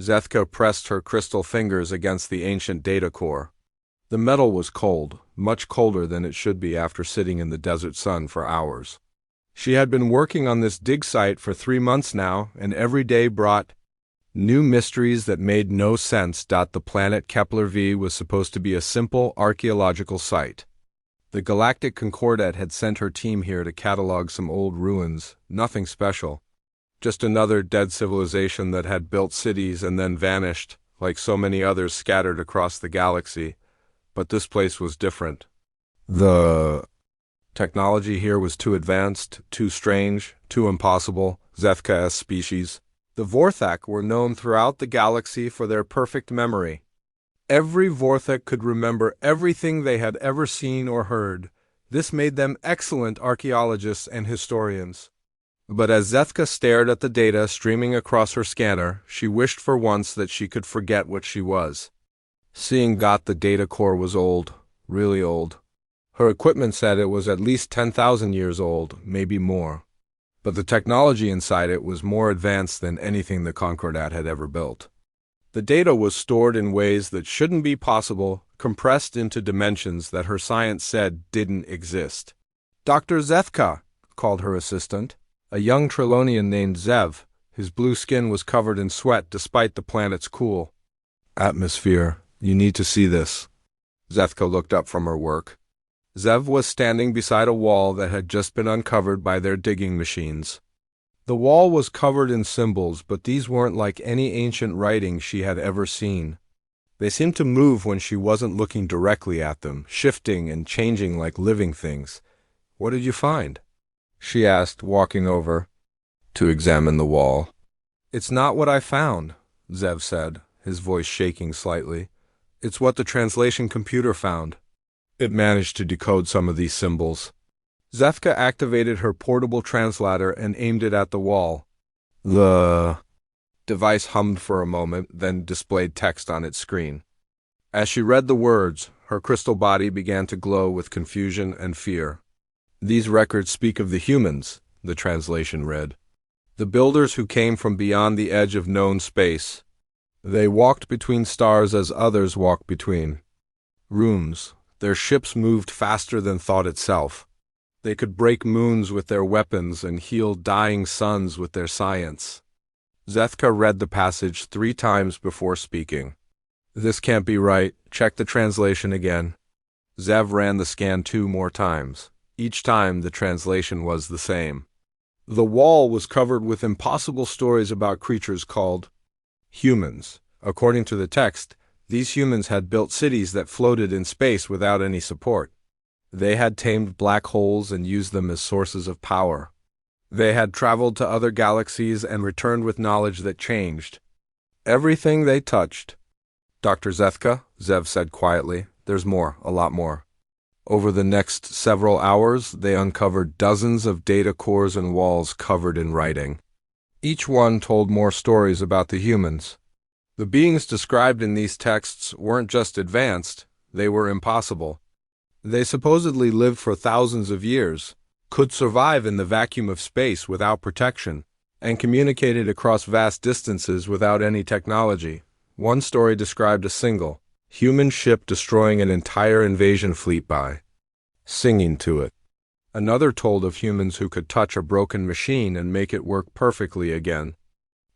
Zethka pressed her crystal fingers against the ancient data core. The metal was cold, much colder than it should be after sitting in the desert sun for hours. She had been working on this dig site for 3 months now, and every day brought new mysteries that made no sense. The planet Kepler V was supposed to be a simple archaeological site. The Galactic Concordat had sent her team here to catalog some old ruins, nothing special. Just another dead civilization that had built cities and then vanished, like so many others scattered across the galaxy. But this place was different. The technology here was too advanced, too strange, too impossible. Zethka's species. The Vorthak were known throughout the galaxy for their perfect memory. Every Vorthak could remember everything they had ever seen or heard. This made them excellent archaeologists and historians. But as Zethka stared at the data streaming across her scanner, she wished for once that she could forget what she was. Seeing the data core was old, really old. Her equipment said it was at least 10,000 years old, maybe more. But the technology inside it was more advanced than anything the Concordat had ever built. The data was stored in ways that shouldn't be possible, compressed into dimensions that her science said didn't exist. "Dr. Zethka," called her assistant, a young Trilonian named Zev. His blue skin was covered in sweat despite the planet's cool atmosphere. "You need to see this." Zethka looked up from her work. Zev was standing beside a wall that had just been uncovered by their digging machines. The wall was covered in symbols, but these weren't like any ancient writing she had ever seen. They seemed to move when she wasn't looking directly at them, shifting and changing like living things. "What did you find?" she asked, walking over to examine the wall. "It's not what I found," Zev said, his voice shaking slightly. "It's what the translation computer found. It managed to decode some of these symbols." Zethka activated her portable translator and aimed it at the wall. The device hummed for a moment, then displayed text on its screen. As she read the words, her crystal body began to glow with confusion and fear. "These records speak of the humans," the translation read. "The builders who came from beyond the edge of known space. They walked between stars as others walk between rooms. Their ships moved faster than thought itself. They could break moons with their weapons and heal dying suns with their science." Zethka read the passage 3 times before speaking. "This can't be right. Check the translation again." Zev ran the scan 2 more times. Each time the translation was the same. The wall was covered with impossible stories about creatures called humans. According to the text, these humans had built cities that floated in space without any support. They had tamed black holes and used them as sources of power. They had traveled to other galaxies and returned with knowledge that changed everything they touched. "Dr. Zethka," Zev said quietly, "there's more, a lot more." Over the next several hours, they uncovered dozens of data cores and walls covered in writing. Each one told more stories about the humans. The beings described in these texts weren't just advanced, they were impossible. They supposedly lived for thousands of years, could survive in the vacuum of space without protection, and communicated across vast distances without any technology. One story described a single human ship destroying an entire invasion fleet by singing to it. Another told of humans who could touch a broken machine and make it work perfectly again.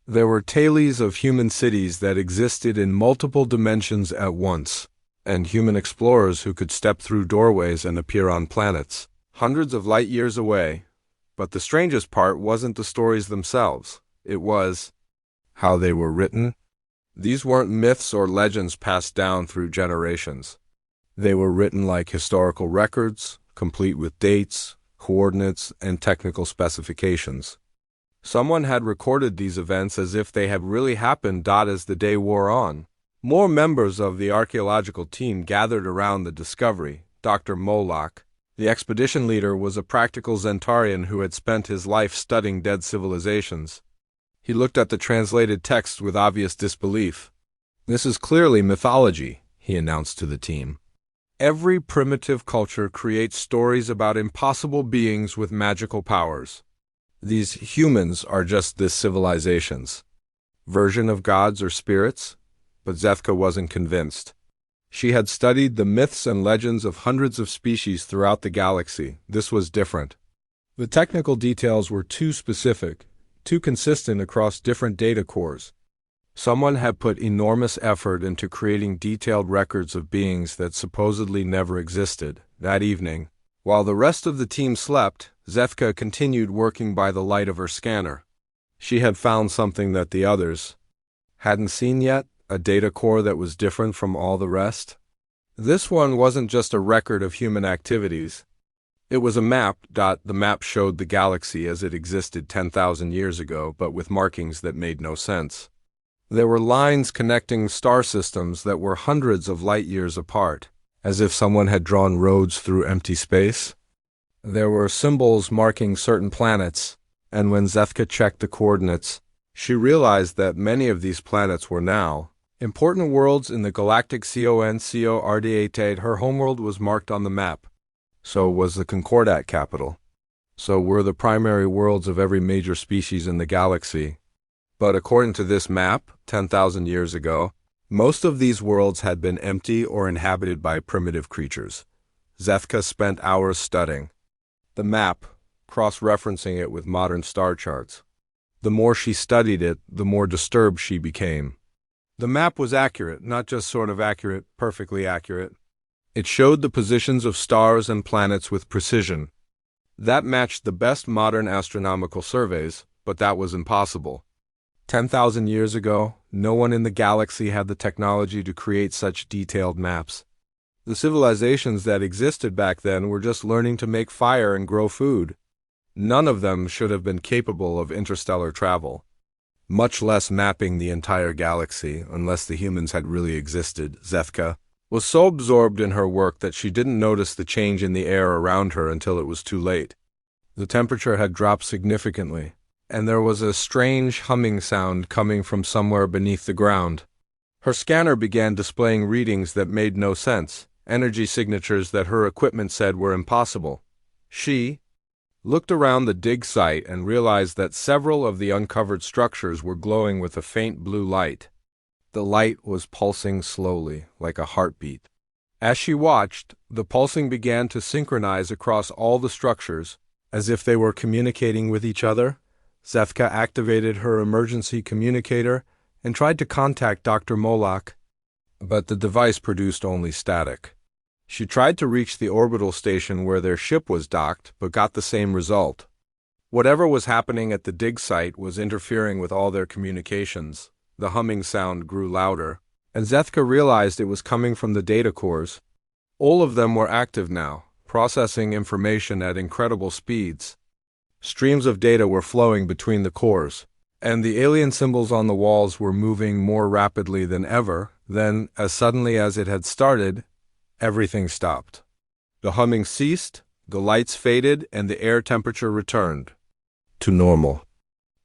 There were tales of human cities that existed in multiple dimensions at once, and human explorers who could step through doorways and appear on planets hundreds of light years away. But the strangest part wasn't the stories themselves. It was how they were written. These weren't myths or legends passed down through generations. They were written like historical records, complete with dates, coordinates, and technical specifications. Someone had recorded these events as if they had really happened. As the day wore on, more members of the archaeological team gathered around the discovery. Dr. Moloch, the expedition leader, was a practical Zentarian who had spent his life studying dead civilizations. He looked at the translated text with obvious disbelief. "This is clearly mythology," he announced to the team. "Every primitive culture creates stories about impossible beings with magical powers. These humans are just this civilizations. version of gods or spirits? But Zethka wasn't convinced. She had studied the myths and legends of hundreds of species throughout the galaxy. This was different. The technical details were too specific, too consistent across different data cores. Someone had put enormous effort into creating detailed records of beings that supposedly never existed. That evening, while the rest of the team slept, Zethka continued working by the light of her scanner. She had found something that the others hadn't seen yet, a data core that was different from all the rest. This one wasn't just a record of human activities. It was a map. The map showed the galaxy as it existed 10,000 years ago, but with markings that made no sense. There were lines connecting star systems that were hundreds of light years apart, as if someone had drawn roads through empty space. There were symbols marking certain planets, and when Zethka checked the coordinates, she realized that many of these planets were now important worlds in the Galactic HFY. Her homeworld was marked on the map. So was the Concordat capital. So were the primary worlds of every major species in the galaxy. But according to this map, 10,000 years ago, most of these worlds had been empty or inhabited by primitive creatures. Zethka spent hours studying the map, cross-referencing it with modern star charts. The more she studied it, the more disturbed she became. The map was accurate, not just sort of accurate, perfectly accurate. It showed the positions of stars and planets with precision. That matched the best modern astronomical surveys, but that was impossible. 10,000 years ago, no one in the galaxy had the technology to create such detailed maps. The civilizations that existed back then were just learning to make fire and grow food. None of them should have been capable of interstellar travel, much less mapping the entire galaxy, unless the humans had really existed. Zethka was so absorbed in her work that she didn't notice the change in the air around her until it was too late. The temperature had dropped significantly, and there was a strange humming sound coming from somewhere beneath the ground. Her scanner began displaying readings that made no sense, energy signatures that her equipment said were impossible. She looked around the dig site and realized that several of the uncovered structures were glowing with a faint blue light. The light was pulsing slowly, like a heartbeat. As she watched, the pulsing began to synchronize across all the structures, as if they were communicating with each other. Zethka activated her emergency communicator and tried to contact Dr. Moloch, but the device produced only static. She tried to reach the orbital station where their ship was docked, but got the same result. Whatever was happening at the dig site was interfering with all their communications. The humming sound grew louder, and Zethka realized it was coming from the data cores. All of them were active now, processing information at incredible speeds. Streams of data were flowing between the cores, and the alien symbols on the walls were moving more rapidly than ever. Then, as suddenly as it had started, everything stopped. The humming ceased, the lights faded, and the air temperature returned to normal.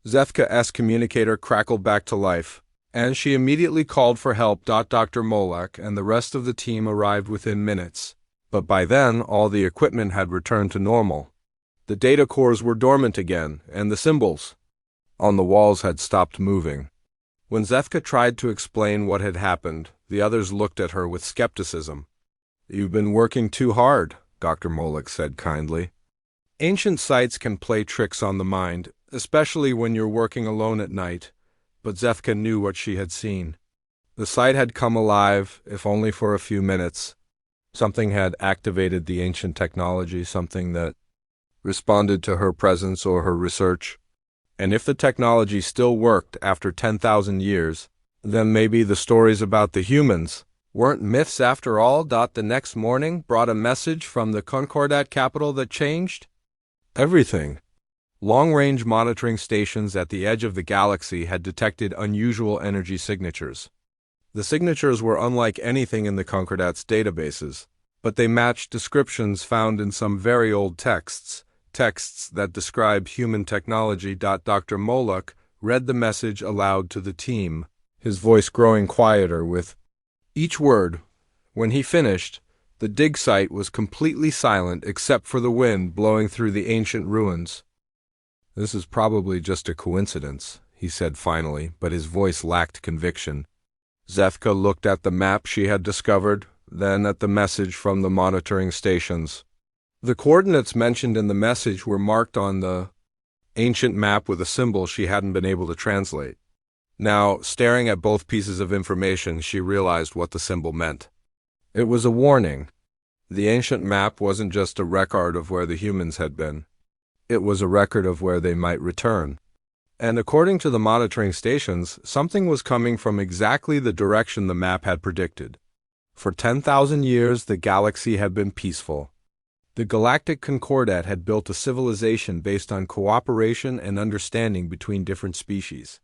Zethka's communicator crackled back to life, and she immediately called for help. Dr. Moloch and the rest of the team arrived within minutes, but by then all the equipment had returned to normal. The data cores were dormant again, and the symbols on the walls had stopped moving. When Zethka tried to explain what had happened, the others looked at her with skepticism. "You've been working too hard," Dr. Moloch said kindly. Ancient sites can play tricks on the mind, especially when you're working alone at night, but Zethka knew what she had seen. The site had come alive, if only for a few minutes. Something had activated the ancient technology, something that responded to her presence or her research. And if the technology still worked after 10,000 years, then maybe the stories about the humans weren't myths after all. The next morning brought a message from the Concordat capital that changed everything. Long-range monitoring stations at the edge of the galaxy had detected unusual energy signatures. The signatures were unlike anything in the Concordat's databases, but they matched descriptions found in some very old texts that describe human technology. Dr. Moloch read the message aloud to the team, his voice growing quieter with each word. When he finished, the dig site was completely silent except for the wind blowing through the ancient ruins. "This is probably just a coincidence," he said finally, but his voice lacked conviction. Zethka looked at the map she had discovered, then at the message from the monitoring stations. The coordinates mentioned in the message were marked on the ancient map with a symbol she hadn't been able to translate. Now, staring at both pieces of information, she realized what the symbol meant. It was a warning. The ancient map wasn't just a record of where the humans had been. It was a record of where they might return. And according to the monitoring stations, something was coming from exactly the direction the map had predicted. For 10,000 years, the galaxy had been peaceful. The Galactic Concordat had built a civilization based on cooperation and understanding between different species.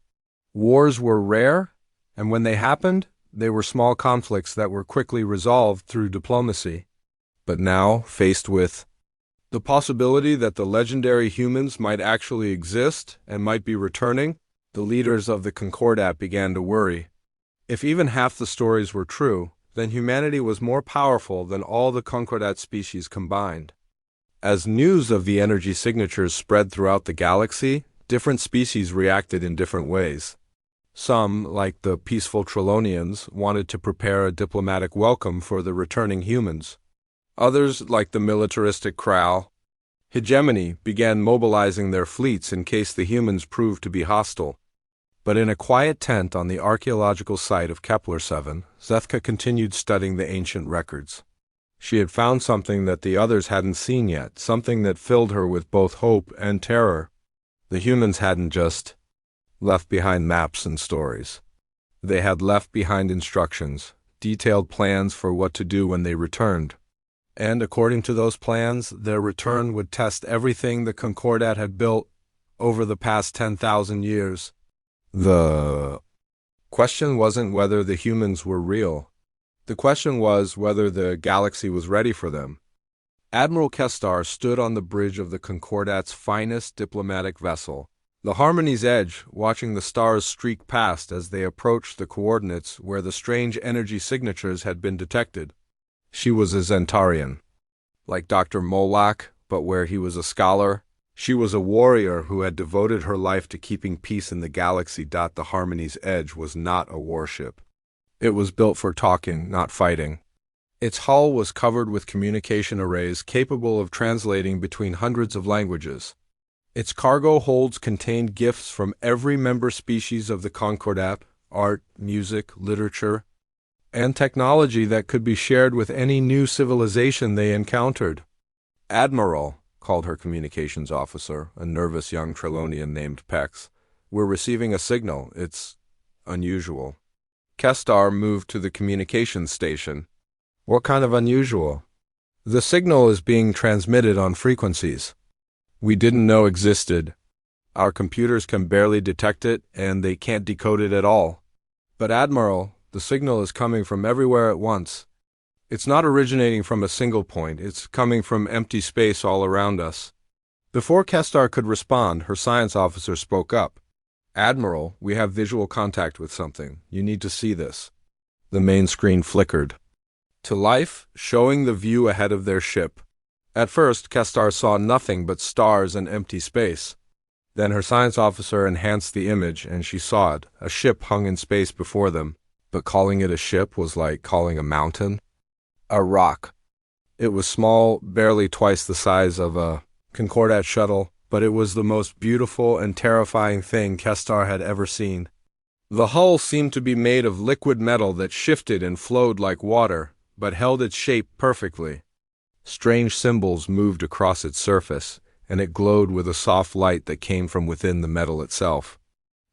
Wars were rare, and when they happened, they were small conflicts that were quickly resolved through diplomacy. But now, faced with the possibility that the legendary humans might actually exist and might be returning, the leaders of the Concordat began to worry. If even half the stories were true, then humanity was more powerful than all the Concordat species combined. As news of the energy signatures spread throughout the galaxy, different species reacted in different ways. Some, like the peaceful Trelonians, wanted to prepare a diplomatic welcome for the returning humans. Others, like the militaristic Kral, Hegemony, began mobilizing their fleets in case the humans proved to be hostile. But in a quiet tent on the archaeological site of Kepler 7, Zethka continued studying the ancient records. She had found something that the others hadn't seen yet, something that filled her with both hope and terror. The humans hadn't just left behind maps and stories. They had left behind instructions, detailed plans for what to do when they returned. And according to those plans, their return would test everything the Concordat had built over the past 10,000 years. The question wasn't whether the humans were real. The question was whether the galaxy was ready for them. Admiral Kestar stood on the bridge of the Concordat's finest diplomatic vessel, the Harmony's Edge, watching the stars streak past as they approached the coordinates where the strange energy signatures had been detected. She was a Zentarian, like Dr. Molak, but where he was a scholar. She was a warrior who had devoted her life to keeping peace in the galaxy. The Harmony's Edge was not a warship. It was built for talking, not fighting. Its hull was covered with communication arrays capable of translating between hundreds of languages. Its cargo holds contained gifts from every member species of the Concordat, art, music, literature, and technology that could be shared with any new civilization they encountered. Admiral, called her communications officer, a nervous young Trelonian named Pex, "We're receiving a signal. It's unusual." Kestar moved to the communications station. "What kind of unusual?" "The signal is being transmitted on frequencies we didn't know existed. Our computers can barely detect it, and they can't decode it at all." "But Admiral, the signal is coming from everywhere at once. It's not originating from a single point. It's coming from empty space all around us." Before Kestar could respond, her science officer spoke up. "Admiral, we have visual contact with something. You need to see this." The main screen flickered to life, showing the view ahead of their ship. At first, Kestar saw nothing but stars and empty space. Then her science officer enhanced the image, and she saw it. A ship hung in space before them. But calling it a ship was like calling a mountain a rock. It was small, barely twice the size of a Concordat shuttle, but it was the most beautiful and terrifying thing Kestar had ever seen. The hull seemed to be made of liquid metal that shifted and flowed like water, but held its shape perfectly. Strange symbols moved across its surface, and it glowed with a soft light that came from within the metal itself.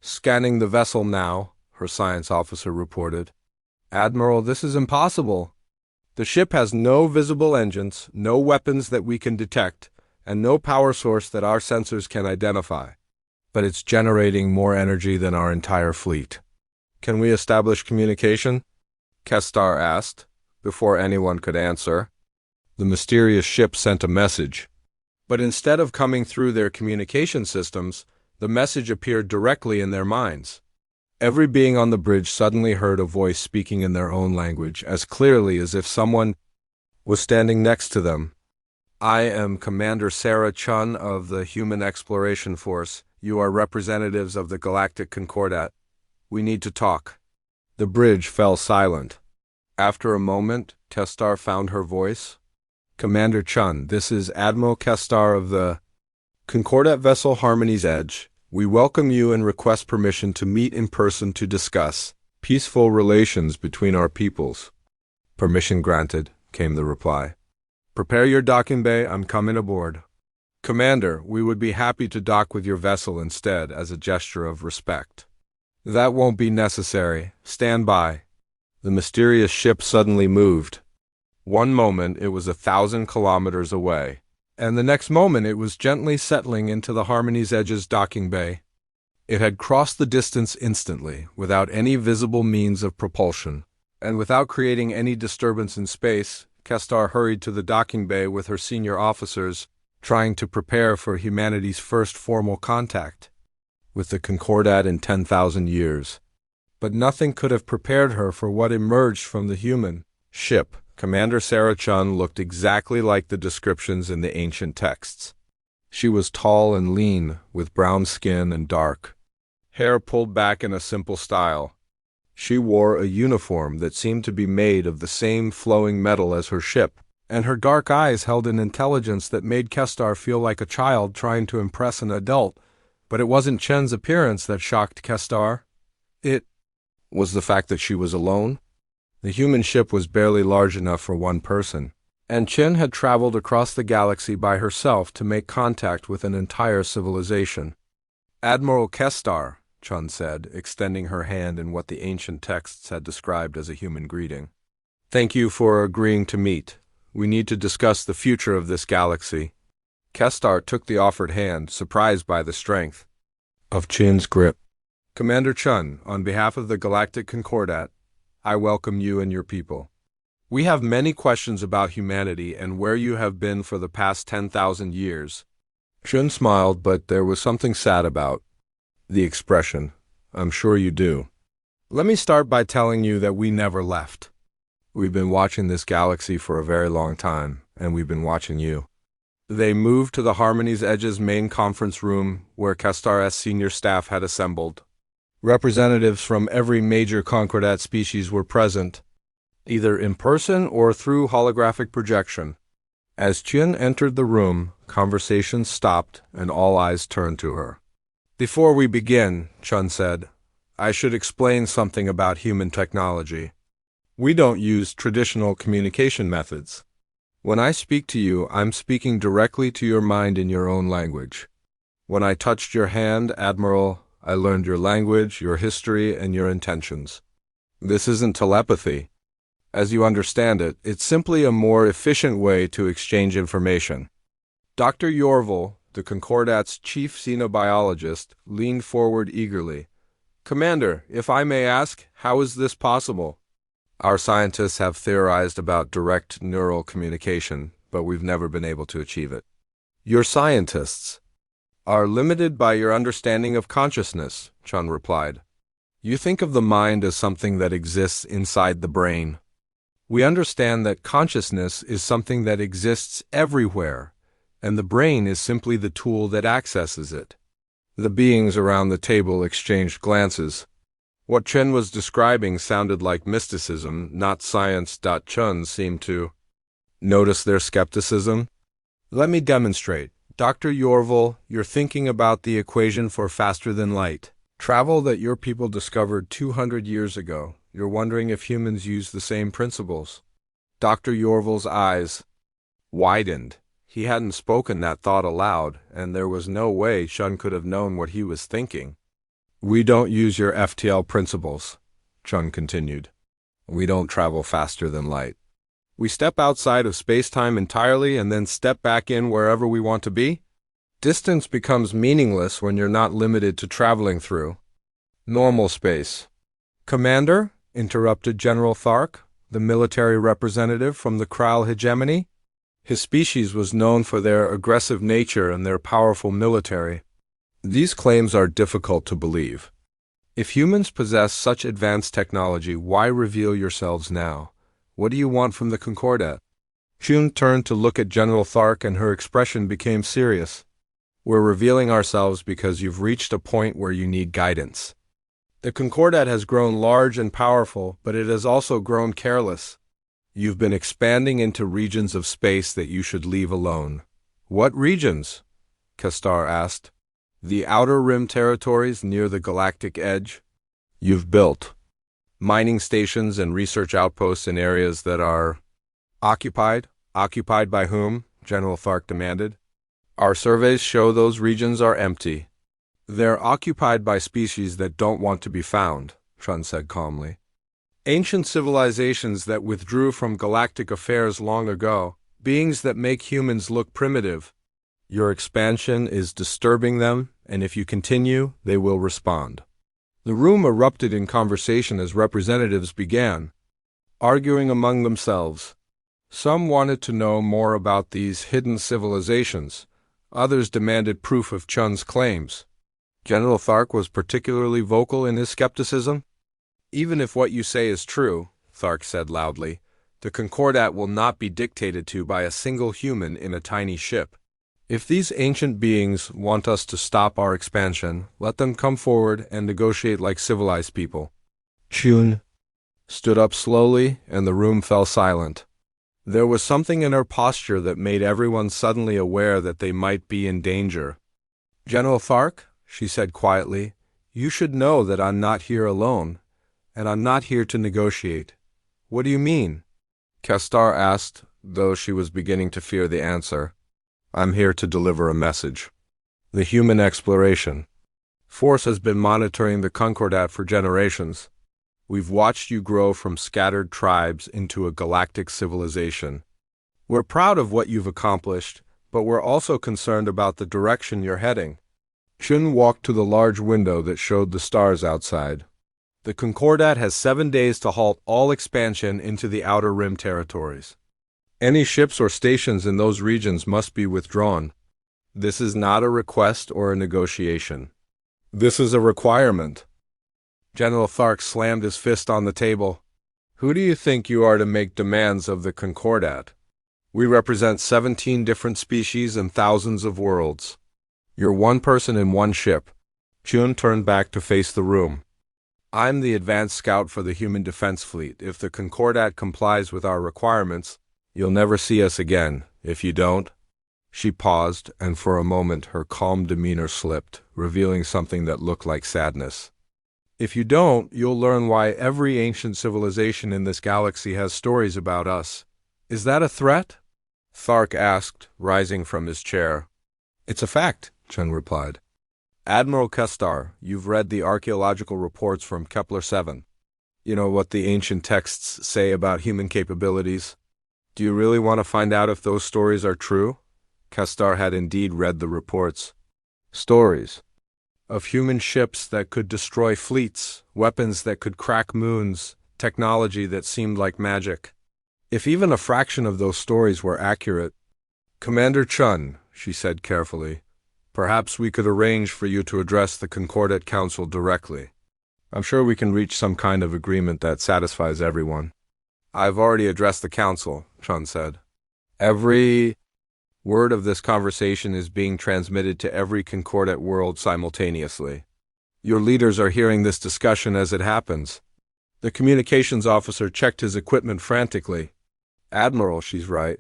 "Scanning the vessel now," her science officer reported. "Admiral, this is impossible. The ship has no visible engines, no weapons that we can detect, and no power source that our sensors can identify. But it's generating more energy than our entire fleet." "Can we establish communication?" Kestar asked, before anyone could answer. The mysterious ship sent a message. But instead of coming through their communication systems, the message appeared directly in their minds. Every being on the bridge suddenly heard a voice speaking in their own language, as clearly as if someone was standing next to them. "I am Commander Sarah Chun of the Human Exploration Force. you are representatives of the Galactic Concordat. We need to talk. The bridge fell silent. After a moment, Kestar found her voice. Commander Chun, this is Admiral Kestar of the Concordat vessel Harmony's Edge. We welcome you and request permission to meet in person to discuss peaceful relations between our peoples. Permission granted, came the reply. Prepare your docking bay, I'm coming aboard. Commander, we would be happy to dock with your vessel instead as a gesture of respect. That won't be necessary. Stand by. The mysterious ship suddenly moved. One moment it was 1,000 kilometers away, and the next moment it was gently settling into the Harmony's Edge's docking bay. It had crossed the distance instantly, without any visible means of propulsion, and without creating any disturbance in space. Kestar hurried to the docking bay with her senior officers, trying to prepare for humanity's first formal contact with the Concordat in 10,000 years. But nothing could have prepared her for what emerged from the human ship. Commander Sarah Chun looked exactly like the descriptions in the ancient texts. She was tall and lean, with brown skin and dark hair pulled back in a simple style. She wore a uniform that seemed to be made of the same flowing metal as her ship, and her dark eyes held an intelligence that made Kestar feel like a child trying to impress an adult. But it wasn't Chen's appearance that shocked Kestar. It was the fact that she was alone. The human ship was barely large enough for one person, and Chen had traveled across the galaxy by herself to make contact with an entire civilization. Admiral Kestar, Chun said, extending her hand in what the ancient texts had described as a human greeting. Thank you for agreeing to meet. We need to discuss the future of this galaxy. Kestar took the offered hand, surprised by the strength of Chen's grip. Commander Chun, on behalf of the Galactic Concordat, I welcome you and your people. We have many questions about humanity and where you have been for the past 10,000 years. Chun smiled, but there was something sad about the expression. I'm sure you do. Let me start by telling you that we never left. We've been watching this galaxy for a very long time, and we've been watching you. They moved to the Harmony's Edge's main conference room where Kestar's senior staff had assembled. Representatives from every major Concordat species were present, either in person or through holographic projection. As Chen entered the room, conversation stopped and all eyes turned to her. Before we begin, Chun said, I should explain something about human technology. We don't use traditional communication methods. When I speak to you, I'm speaking directly to your mind in your own language. When I touched your hand, Admiral, I learned your language, your history, and your intentions. This isn't telepathy. As you understand it, it's simply a more efficient way to exchange information. Dr. Yorval, the Concordat's chief xenobiologist, leaned forward eagerly. Commander, if I may ask, how is this possible? Our scientists have theorized about direct neural communication, but we've never been able to achieve it. Your scientists are limited by your understanding of consciousness, Chun replied. You think of the mind as something that exists inside the brain. We understand that consciousness is something that exists everywhere, and the brain is simply the tool that accesses it. The beings around the table exchanged glances. What Chen was describing sounded like mysticism, not science. Chun seemed to notice their skepticism. Let me demonstrate. Dr. Yorval, you're thinking about the equation for faster than light travel that your people discovered 200 years ago. You're wondering if humans use the same principles. Dr. Yorval's eyes widened. He hadn't spoken that thought aloud, and there was no way Chun could have known what he was thinking. We don't use your FTL principles, Chun continued. We don't travel faster than light. We step outside of space-time entirely and then step back in wherever we want to be. Distance becomes meaningless when you're not limited to traveling through normal space. Commander, interrupted General Thark, the military representative from the Kral hegemony. His species was known for their aggressive nature and their powerful military. These claims are difficult to believe. If humans possess such advanced technology, why reveal yourselves now? What do you want from the Concordat? Chun turned to look at General Thark and her expression became serious. We're revealing ourselves because you've reached a point where you need guidance. The Concordat has grown large and powerful, but it has also grown careless. You've been expanding into regions of space that you should leave alone. What regions? Castar asked. The outer rim territories near the galactic edge. You've built mining stations and research outposts in areas that are occupied. Occupied by whom? General Thark demanded. Our surveys show those regions are empty. They're occupied by species that don't want to be found, Chun said calmly. Ancient civilizations that withdrew from galactic affairs long ago, beings that make humans look primitive. Your expansion is disturbing them, and if you continue, they will respond. The room erupted in conversation as representatives began, arguing among themselves. Some wanted to know more about these hidden civilizations. Others demanded proof of Chun's claims. General Thark was particularly vocal in his skepticism. Even if what you say is true, Thark said loudly, the Concordat will not be dictated to by a single human in a tiny ship. If these ancient beings want us to stop our expansion, let them come forward and negotiate like civilized people. Chun stood up slowly, and the room fell silent. There was something in her posture that made everyone suddenly aware that they might be in danger. General Thark, she said quietly, you should know that I'm not here alone, and I'm not here to negotiate. What do you mean? Castar asked, though she was beginning to fear the answer. I'm here to deliver a message. The human exploration force has been monitoring the Concordat for generations. We've watched you grow from scattered tribes into a galactic civilization. We're proud of what you've accomplished, but we're also concerned about the direction you're heading. Chun walked to the large window that showed the stars outside. The Concordat has 7 days to halt all expansion into the outer rim territories. Any ships or stations in those regions must be withdrawn. This is not a request or a negotiation. This is a requirement. General Thark slammed his fist on the table. Who do you think you are to make demands of the Concordat? We represent 17 different species and thousands of worlds. You're one person in one ship. Chun turned back to face the room. I'm the advanced scout for the Human Defense Fleet. If the Concordat complies with our requirements, you'll never see us again. If you don't... She paused, and for a moment her calm demeanor slipped, revealing something that looked like sadness. If you don't, you'll learn why every ancient civilization in this galaxy has stories about us. Is that a threat? Thark asked, rising from his chair. It's a fact, Chun replied. Admiral Castar, you've read the archaeological reports from Kepler-7. You know what the ancient texts say about human capabilities. Do you really want to find out if those stories are true? Castar had indeed read the reports. Stories of human ships that could destroy fleets, weapons that could crack moons, technology that seemed like magic. If even a fraction of those stories were accurate... Commander Chun, she said carefully, perhaps we could arrange for you to address the Concordat Council directly. I'm sure we can reach some kind of agreement that satisfies everyone. I've already addressed the Council, Chun said. Every word of this conversation is being transmitted to every Concordat world simultaneously. Your leaders are hearing this discussion as it happens. The communications officer checked his equipment frantically. Admiral, she's right.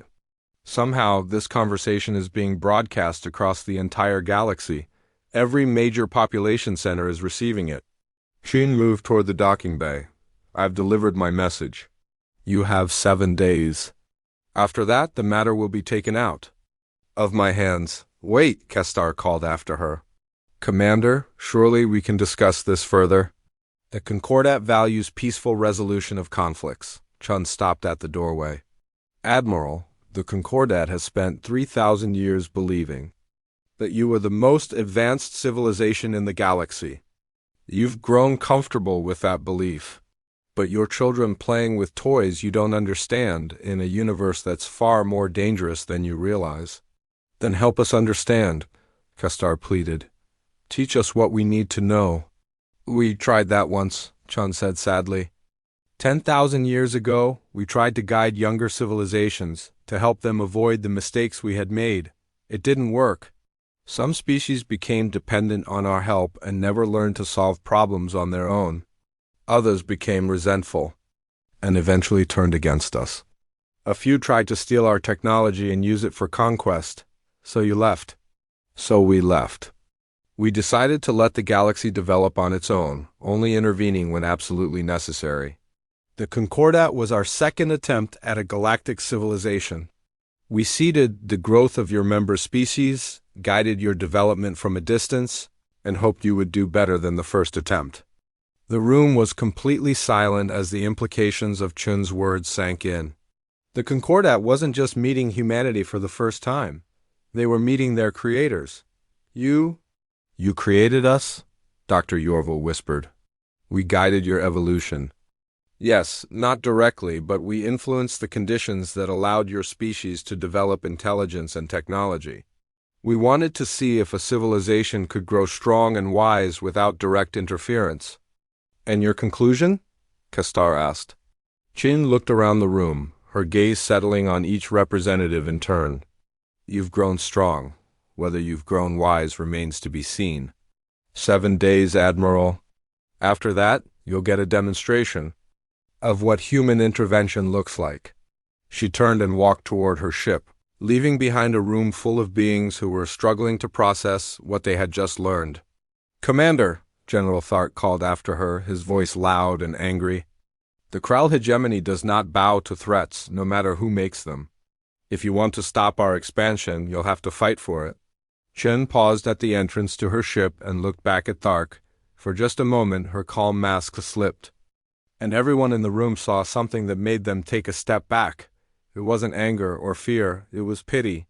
Somehow, this conversation is being broadcast across the entire galaxy. Every major population center is receiving it. Chun moved toward the docking bay. I've delivered my message. You have 7 days. After that, the matter will be taken out of my hands. Wait, Castar called after her. Commander, surely we can discuss this further. The Concordat values peaceful resolution of conflicts. Chun stopped at the doorway. Admiral, the Concordat has spent 3,000 years believing that you are the most advanced civilization in the galaxy. You've grown comfortable with that belief. But you're children playing with toys you don't understand in a universe that's far more dangerous than you realize. Then help us understand, Castar pleaded. Teach us what we need to know. We tried that once, Chun said sadly. 10,000 years ago, we tried to guide younger civilizations, to help them avoid the mistakes we had made. It didn't work. Some species became dependent on our help and never learned to solve problems on their own. Others became resentful and eventually turned against us. A few tried to steal our technology and use it for conquest, so you left. So we left. We decided to let the galaxy develop on its own, only intervening when absolutely necessary. The Concordat was our second attempt at a galactic civilization. We seeded the growth of your member species, guided your development from a distance, and hoped you would do better than the first attempt. The room was completely silent as the implications of Chun's words sank in. The Concordat wasn't just meeting humanity for the first time. They were meeting their creators. You created us? Dr. Yorville whispered. We guided your evolution. Yes, not directly, but we influenced the conditions that allowed your species to develop intelligence and technology. We wanted to see if a civilization could grow strong and wise without direct interference. And your conclusion? Castar asked. Chin looked around the room, her gaze settling on each representative in turn. You've grown strong. Whether you've grown wise remains to be seen. 7 days, Admiral. After that, you'll get a demonstration of what human intervention looks like. She turned and walked toward her ship, leaving behind a room full of beings who were struggling to process what they had just learned. Commander, General Thark called after her, his voice loud and angry. The Kral hegemony does not bow to threats, no matter who makes them. If you want to stop our expansion, you'll have to fight for it. Chen paused at the entrance to her ship and looked back at Thark. For just a moment, her calm mask slipped, and everyone in the room saw something that made them take a step back. It wasn't anger or fear, it was pity.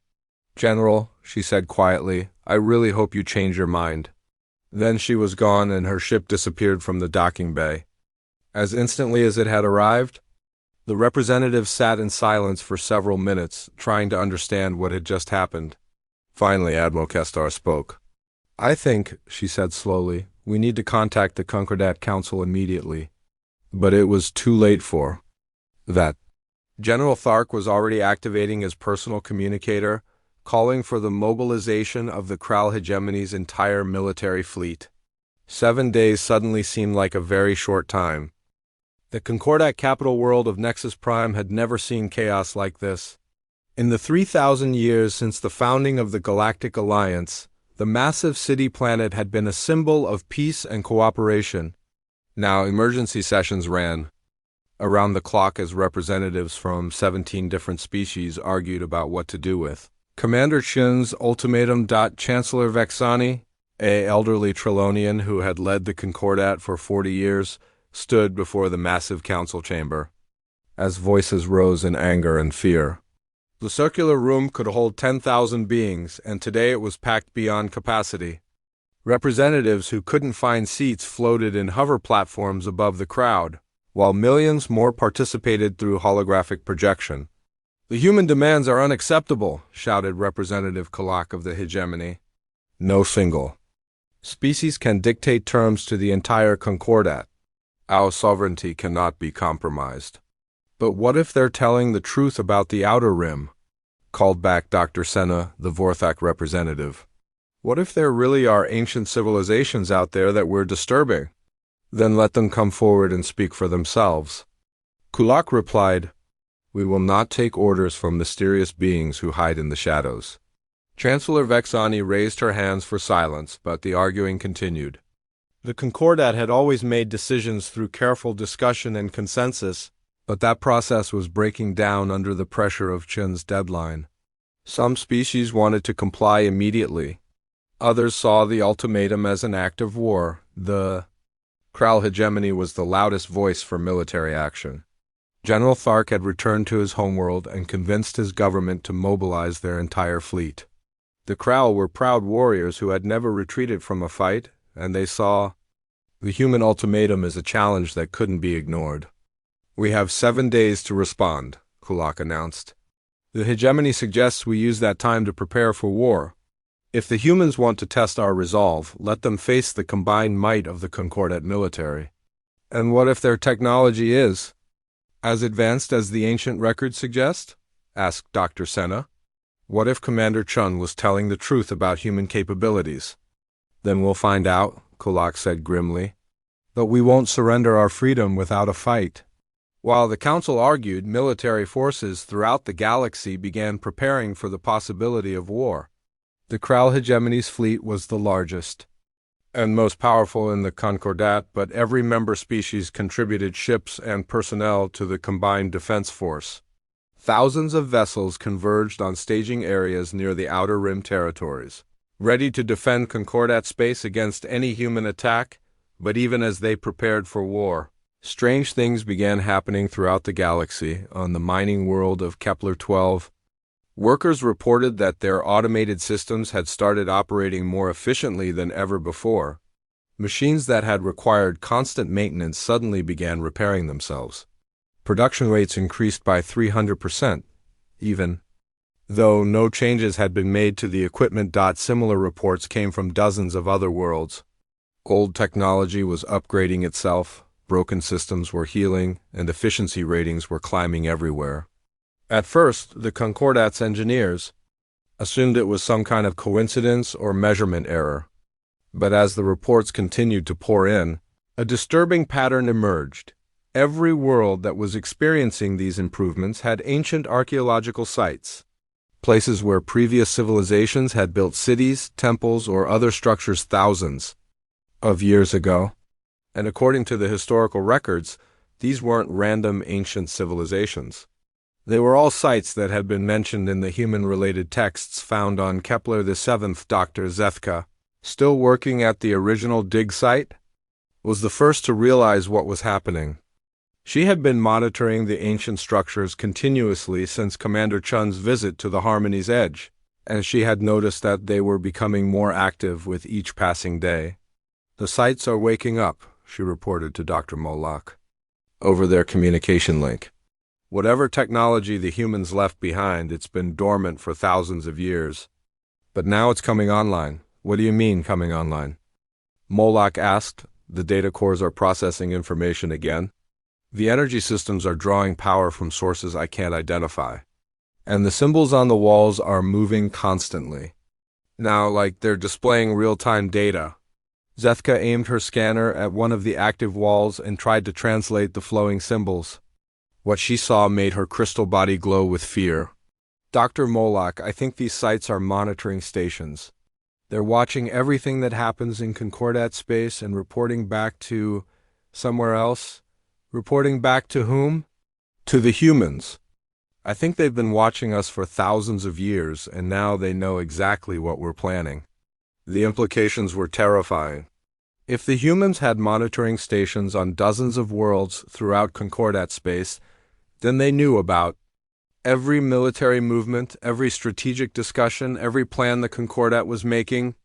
General, she said quietly, I really hope you change your mind. Then she was gone and her ship disappeared from the docking bay. As instantly as it had arrived, the representatives sat in silence for several minutes, trying to understand what had just happened. Finally, Admiral Kestar spoke. I think, she said slowly, we need to contact the Concordat Council immediately. But it was too late for that. General Thark was already activating his personal communicator, calling for the mobilization of the Kral hegemony's entire military fleet. 7 days suddenly seemed like a very short time. The Concordat capital world of Nexus Prime had never seen chaos like this. In the 3,000 years since the founding of the Galactic Alliance, the massive city-planet had been a symbol of peace and cooperation. Now emergency sessions ran around the clock as representatives from 17 different species argued about what to do with Commander Chin's ultimatum. Chancellor Vexani, an elderly Trilonian who had led the Concordat for 40 years, stood before the massive council chamber. As voices rose in anger and fear. The circular room could hold 10,000 beings, and today it was packed beyond capacity. Representatives who couldn't find seats floated in hover platforms above the crowd, while millions more participated through holographic projection. The human demands are unacceptable, shouted Representative Kalak of the hegemony. No single species can dictate terms to the entire Concordat. Our sovereignty cannot be compromised. But what if they're telling the truth about the Outer Rim? Called back Dr. Senna, the Vorthak representative. What if there really are ancient civilizations out there that we're disturbing? Then let them come forward and speak for themselves. Kulak replied, We will not take orders from mysterious beings who hide in the shadows. Chancellor Vexani raised her hands for silence, but the arguing continued. The Concordat had always made decisions through careful discussion and consensus, but that process was breaking down under the pressure of Chin's deadline. Some species wanted to comply immediately. Others saw the ultimatum as an act of war. The Kral hegemony was the loudest voice for military action. General Thark had returned to his homeworld and convinced his government to mobilize their entire fleet. The Kral were proud warriors who had never retreated from a fight, and they saw the human ultimatum as a challenge that couldn't be ignored. We have 7 days to respond, Kulak announced. The hegemony suggests we use that time to prepare for war. If the humans want to test our resolve, let them face the combined might of the Concordat military. And what if their technology is as advanced as the ancient records suggest? Asked Dr. Senna. What if Commander Chun was telling the truth about human capabilities? Then we'll find out, Kulak said grimly. But we won't surrender our freedom without a fight. While the Council argued, military forces throughout the galaxy began preparing for the possibility of war. The Kral Hegemony's fleet was the largest and most powerful in the Concordat, but every member species contributed ships and personnel to the combined defense force. Thousands of vessels converged on staging areas near the Outer Rim territories, ready to defend Concordat space against any human attack. But even as they prepared for war, strange things began happening throughout the galaxy. On the mining world of Kepler-12, workers reported that their automated systems had started operating more efficiently than ever before. Machines that had required constant maintenance suddenly began repairing themselves. Production rates increased by 300%, even though no changes had been made to the equipment. Similar reports came from dozens of other worlds. Old technology was upgrading itself, broken systems were healing, and efficiency ratings were climbing everywhere. At first, the Concordat's engineers assumed it was some kind of coincidence or measurement error. But as the reports continued to pour in, a disturbing pattern emerged. Every world that was experiencing these improvements had ancient archaeological sites, places where previous civilizations had built cities, temples, or other structures thousands of years ago. And according to the historical records, these weren't random ancient civilizations. They were all sites that had been mentioned in the human-related texts found on Kepler-7. Dr. Zethka, still working at the original dig site, was the first to realize what was happening. She had been monitoring the ancient structures continuously since Commander Chun's visit to the Harmony's edge, and she had noticed that they were becoming more active with each passing day. The sites are waking up, she reported to Dr. Moloch, over their communication link. Whatever technology the humans left behind, it's been dormant for thousands of years. But now it's coming online. What do you mean, coming online? Moloch asked. The data cores are processing information again. The energy systems are drawing power from sources I can't identify. And the symbols on the walls are moving constantly. Now, like they're displaying real-time data. Zethka aimed her scanner at one of the active walls and tried to translate the flowing symbols. What she saw made her crystal body glow with fear. Dr. Moloch, I think these sites are monitoring stations. They're watching everything that happens in Concordat space and reporting back to somewhere else. Reporting back to whom? To the humans. I think they've been watching us for thousands of years, and now they know exactly what we're planning. The implications were terrifying. If the humans had monitoring stations on dozens of worlds throughout Concordat space, then they knew about every military movement, every strategic discussion, every plan the Concordat was making.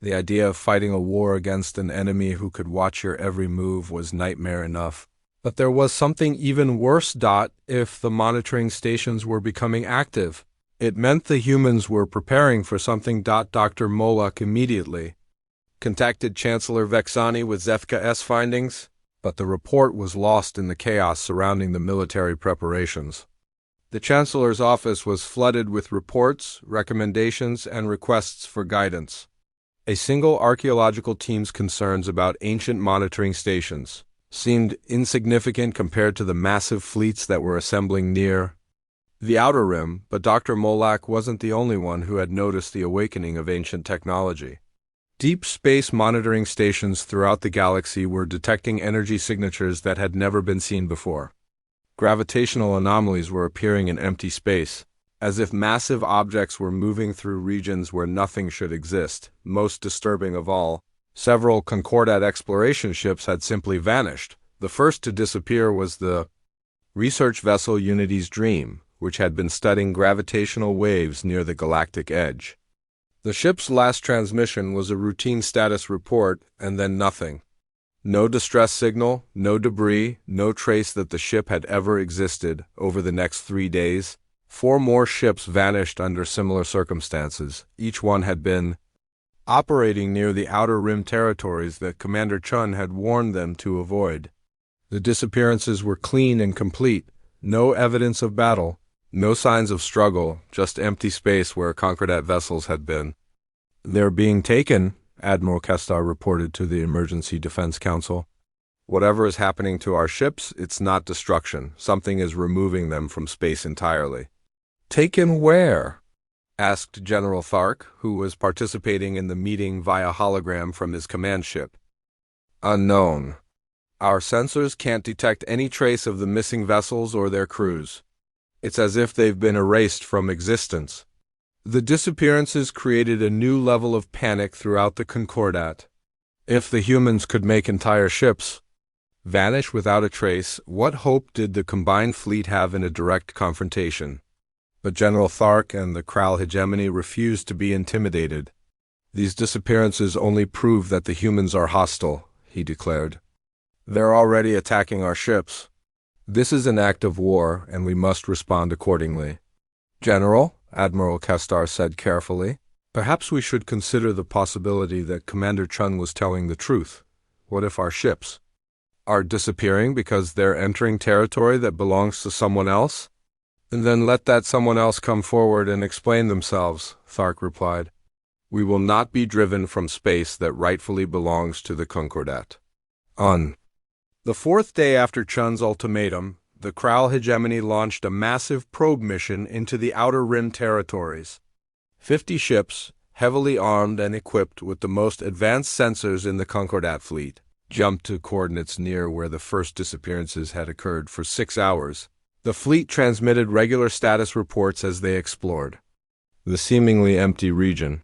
The idea of fighting a war against an enemy who could watch your every move was nightmare enough. But there was something even worse. If the monitoring stations were becoming active, it meant the humans were preparing for something. Dr. Moloch immediately contacted Chancellor Vexani with Zethka's findings, but the report was lost in the chaos surrounding the military preparations. The Chancellor's office was flooded with reports, recommendations, and requests for guidance. A single archaeological team's concerns about ancient monitoring stations seemed insignificant compared to the massive fleets that were assembling near the Outer Rim, but Dr. Moloch wasn't the only one who had noticed the awakening of ancient technology. Deep space monitoring stations throughout the galaxy were detecting energy signatures that had never been seen before. Gravitational anomalies were appearing in empty space, as if massive objects were moving through regions where nothing should exist. Most disturbing of all, several Concordat exploration ships had simply vanished. The first to disappear was the research vessel Unity's Dream, which had been studying gravitational waves near the galactic edge. The ship's last transmission was a routine status report, and then nothing. No distress signal, no debris, no trace that the ship had ever existed. Over the next 3 days, 4 more ships vanished under similar circumstances. Each one had been operating near the Outer Rim territories that Commander Chun had warned them to avoid. The disappearances were clean and complete, no evidence of battle, No signs of struggle, just empty space where Concordat vessels had been. "They're being taken," Admiral Kestar reported to the Emergency Defense Council. "Whatever is happening to our ships, it's not destruction. Something is removing them from space entirely." "Taken where?" asked General Thark, who was participating in the meeting via hologram from his command ship. "Unknown. Our sensors can't detect any trace of the missing vessels or their crews. It's as if they've been erased from existence." The disappearances created a new level of panic throughout the Concordat. If the humans could make entire ships vanish without a trace, what hope did the combined fleet have in a direct confrontation? But General Thark and the Kral hegemony refused to be intimidated. "These disappearances only prove that the humans are hostile," he declared. "They're already attacking our ships. This is an act of war, and we must respond accordingly." "General," Admiral Kestar said carefully, "perhaps we should consider the possibility that Commander Chun was telling the truth. What if our ships are disappearing because they're entering territory that belongs to someone else? And then let that someone else come forward and explain themselves," Thark replied. "We will not be driven from space that rightfully belongs to the Concordat." On the fourth day after Chun's ultimatum, the Kral hegemony launched a massive probe mission into the Outer Rim territories. 50 ships, heavily armed and equipped with the most advanced sensors in the Concordat fleet, jumped to coordinates near where the first disappearances had occurred for 6 hours. The fleet transmitted regular status reports as they explored the seemingly empty region.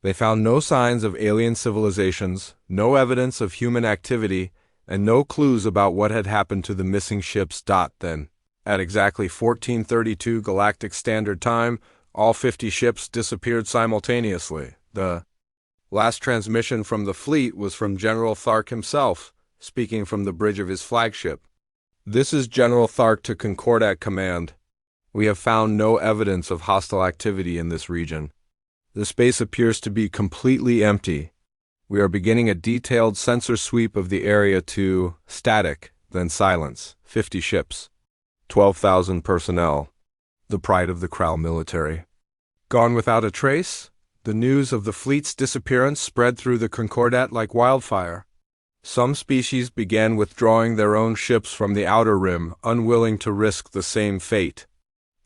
They found no signs of alien civilizations, no evidence of human activity, and no clues about what had happened to the missing ships. Then, at exactly 14:32 Galactic Standard Time, all 50 ships disappeared simultaneously. The last transmission from the fleet was from General Thark himself, speaking from the bridge of his flagship. "This is General Thark to Concordat Command. We have found no evidence of hostile activity in this region. The space appears to be completely empty. We are beginning a detailed sensor sweep of the area to static, then silence. 50 ships. 12,000 personnel. The pride of the Kral military. Gone without a trace?" The news of the fleet's disappearance spread through the Concordat like wildfire. Some species began withdrawing their own ships from the Outer Rim, unwilling to risk the same fate.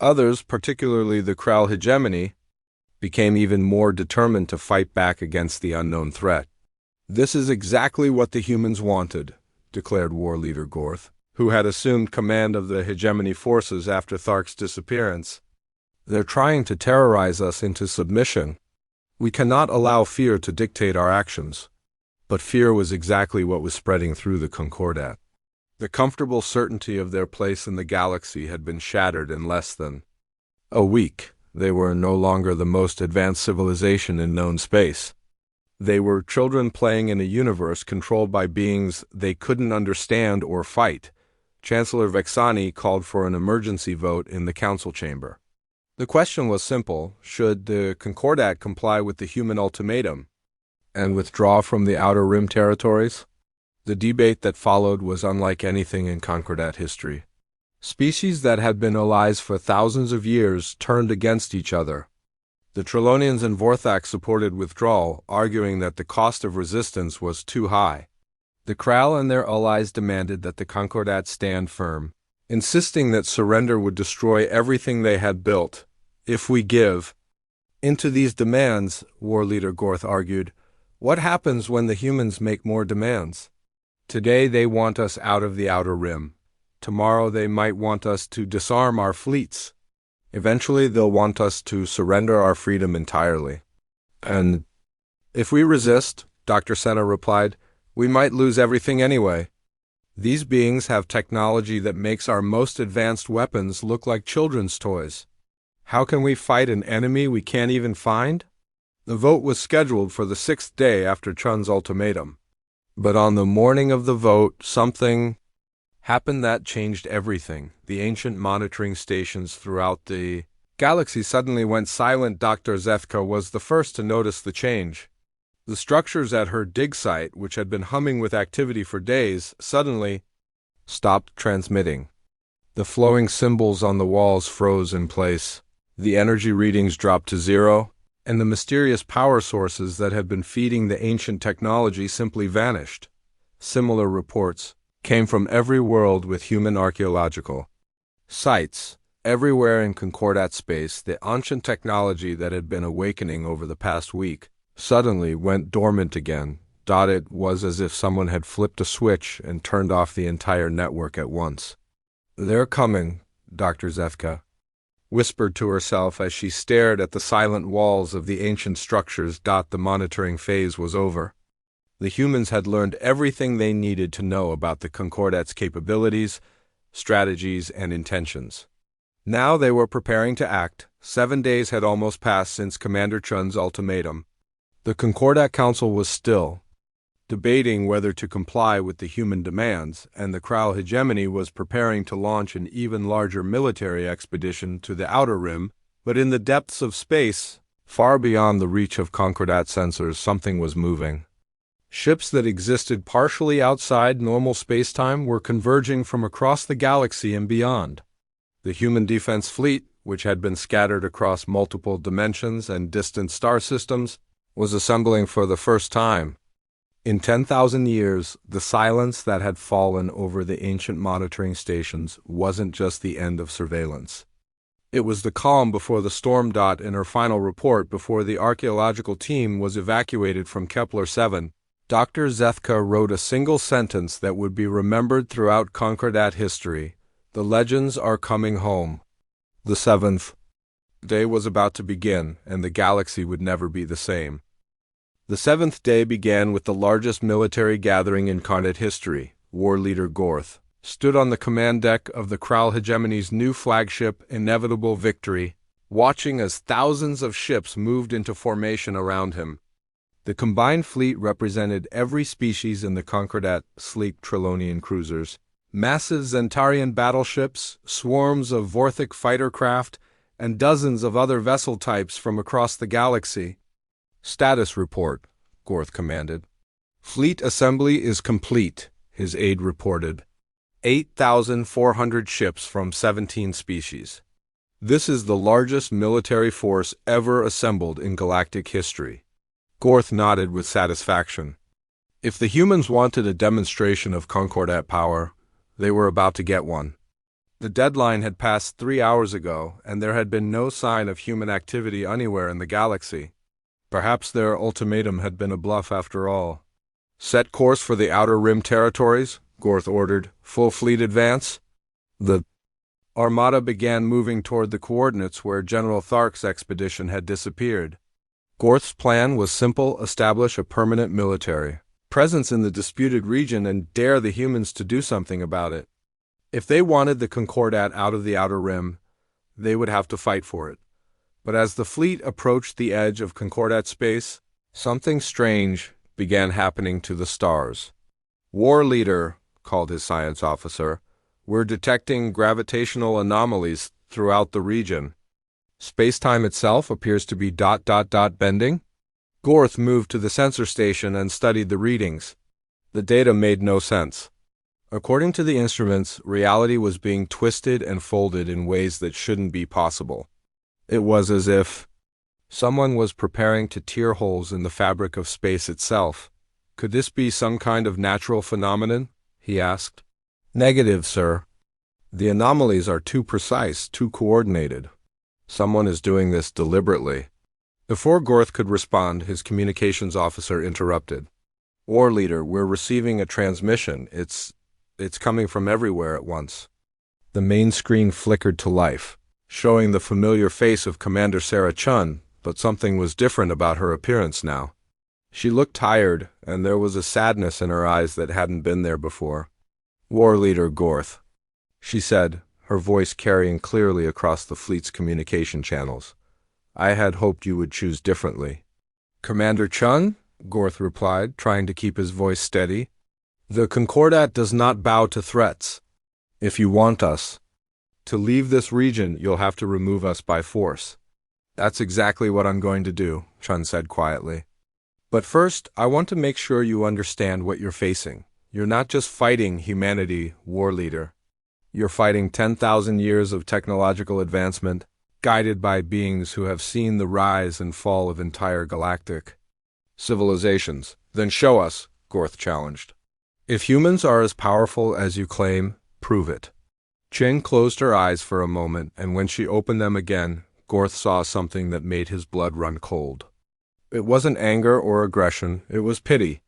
Others, particularly the Kral hegemony, became even more determined to fight back against the unknown threat. "This is exactly what the humans wanted," declared War Leader Gorth, who had assumed command of the hegemony forces after Thark's disappearance. "They're trying to terrorize us into submission. We cannot allow fear to dictate our actions." But fear was exactly what was spreading through the Concordat. The comfortable certainty of their place in the galaxy had been shattered in less than a week. They were no longer the most advanced civilization in known space. They were children playing in a universe controlled by beings they couldn't understand or fight. Chancellor Vexani called for an emergency vote in the council chamber. The question was simple: should the Concordat comply with the human ultimatum and withdraw from the Outer Rim territories? The debate that followed was unlike anything in Concordat history. Species that had been allies for thousands of years turned against each other. The Trillonians and Vorthak supported withdrawal, arguing that the cost of resistance was too high. The Kral and their allies demanded that the Concordat stand firm, insisting that surrender would destroy everything they had built. "If we give into these demands," War Leader Gorth argued, "what happens when the humans make more demands? Today they want us out of the Outer Rim. Tomorrow they might want us to disarm our fleets. Eventually they'll want us to surrender our freedom entirely. And if we resist," Dr. Senna replied, "we might lose everything anyway. These beings have technology that makes our most advanced weapons look like children's toys. How can we fight an enemy we can't even find?" The vote was scheduled for the 6th day after Chun's ultimatum. But on the morning of the vote, something happened that changed everything. The ancient monitoring stations throughout the galaxy suddenly went silent. Dr. Zethka was the first to notice the change. The structures at her dig site, which had been humming with activity for days, suddenly stopped transmitting. The flowing symbols on the walls froze in place. The energy readings dropped to zero, and the mysterious power sources that had been feeding the ancient technology simply vanished. Similar reports came from every world with human archaeological sites. Everywhere in Concordat space, the ancient technology that had been awakening over the past week suddenly went dormant again. It was as if someone had flipped a switch and turned off the entire network at once. "They're coming," Dr. Zethka whispered to herself as she stared at the silent walls of the ancient structures. The monitoring phase was over. The humans had learned everything they needed to know about the Concordat's capabilities, strategies, and intentions. Now they were preparing to act. 7 days had almost passed since Commander Chun's ultimatum. The Concordat Council was still debating whether to comply with the human demands, and the Kral hegemony was preparing to launch an even larger military expedition to the Outer Rim, but in the depths of space, far beyond the reach of Concordat sensors, something was moving. Ships that existed partially outside normal spacetime were converging from across the galaxy and beyond. The human defense fleet, which had been scattered across multiple dimensions and distant star systems, was assembling for the first time. In 10,000 years, the silence that had fallen over the ancient monitoring stations wasn't just the end of surveillance. It was the calm before the storm. In her final report before the archaeological team was evacuated from Kepler-7, Dr. Zethka wrote a single sentence that would be remembered throughout Concordat history: "The legends are coming home." The 7th day was about to begin, and the galaxy would never be the same. The 7th day began with the largest military gathering in Concordat history. War leader Gorth stood on the command deck of the Kral hegemony's new flagship, Inevitable Victory, watching as thousands of ships moved into formation around him. The combined fleet represented every species in the Concordat: sleek Trilonian cruisers, massive Zentarian battleships, swarms of Vorthic fighter craft, and dozens of other vessel types from across the galaxy. "Status report," Gorth commanded. "Fleet assembly is complete," his aide reported. 8,400 ships from 17 species. "This is the largest military force ever assembled in galactic history." Gorth nodded with satisfaction. If the humans wanted a demonstration of Concordat power, they were about to get one. The deadline had passed 3 hours ago, and there had been no sign of human activity anywhere in the galaxy. Perhaps their ultimatum had been a bluff after all. "Set course for the Outer Rim territories," Gorth ordered. "Full fleet advance." The armada began moving toward the coordinates where General Thark's expedition had disappeared. Gorth's plan was simple: establish a permanent military presence in the disputed region and dare the humans to do something about it. If they wanted the Concordat out of the Outer Rim, they would have to fight for it. But as the fleet approached the edge of Concordat space, something strange began happening to the stars. "War leader," called his science officer, "we're detecting gravitational anomalies throughout the region. Spacetime itself appears to be bending." Gorth moved to the sensor station and studied the readings. The data made no sense. According to the instruments, reality was being twisted and folded in ways that shouldn't be possible. It was as if someone was preparing to tear holes in the fabric of space itself. "Could this be some kind of natural phenomenon?" he asked. "Negative, sir. The anomalies are too precise, too coordinated. Someone is doing this deliberately." Before Gorth could respond, his communications officer interrupted. "War leader, we're receiving a transmission. It's coming from everywhere at once." The main screen flickered to life, showing the familiar face of Commander Sarah Chun, but something was different about her appearance now. She looked tired, and there was a sadness in her eyes that hadn't been there before. "War leader Gorth," she said, her voice carrying clearly across the fleet's communication channels. "I had hoped you would choose differently." "Commander Chun," Gorth replied, trying to keep his voice steady, "the Concordat does not bow to threats. If you want us to leave this region, you'll have to remove us by force." "That's exactly what I'm going to do," Chun said quietly. "But first, I want to make sure you understand what you're facing. You're not just fighting humanity, war leader. You're fighting 10,000 years of technological advancement, guided by beings who have seen the rise and fall of entire galactic civilizations. Then show us, Gorth challenged. If humans are as powerful as you claim, prove it. Ching closed her eyes for a moment, and when she opened them again, Gorth saw something that made his blood run cold. It wasn't anger or aggression, it was pity.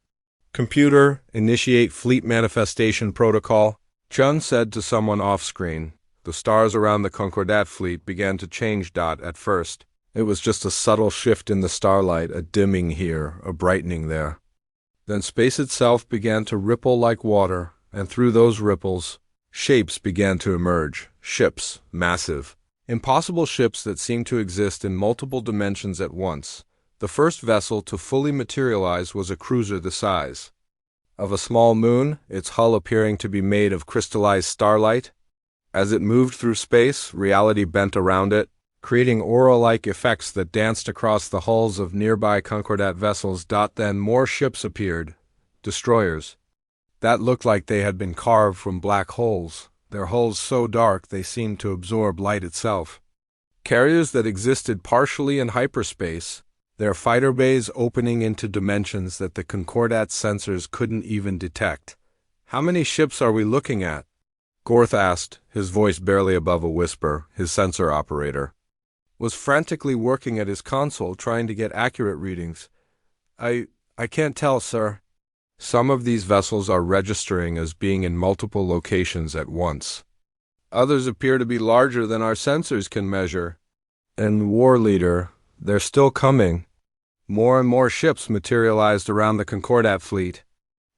Computer, initiate fleet manifestation protocol, Chun said to someone off-screen. The stars around the Concordat fleet began to change. At first, it was just a subtle shift in the starlight, a dimming here, a brightening there. Then space itself began to ripple like water, and through those ripples, shapes began to emerge. Ships, massive, impossible ships that seemed to exist in multiple dimensions at once. The first vessel to fully materialize was a cruiser the size of a small moon, its hull appearing to be made of crystallized starlight. As it moved through space, reality bent around it, creating aura-like effects that danced across the hulls of nearby Concordat vessels. Then more ships appeared, destroyers, that looked like they had been carved from black holes, their hulls so dark they seemed to absorb light itself. Carriers that existed partially in hyperspace, their fighter bays opening into dimensions that the Concordat sensors couldn't even detect. How many ships are we looking at? Gorth asked, his voice barely above a whisper. His sensor operator was frantically working at his console trying to get accurate readings. I can't tell, sir. Some of these vessels are registering as being in multiple locations at once. Others appear to be larger than our sensors can measure. And War Leader, they're still coming. More and more ships materialized around the Concordat fleet.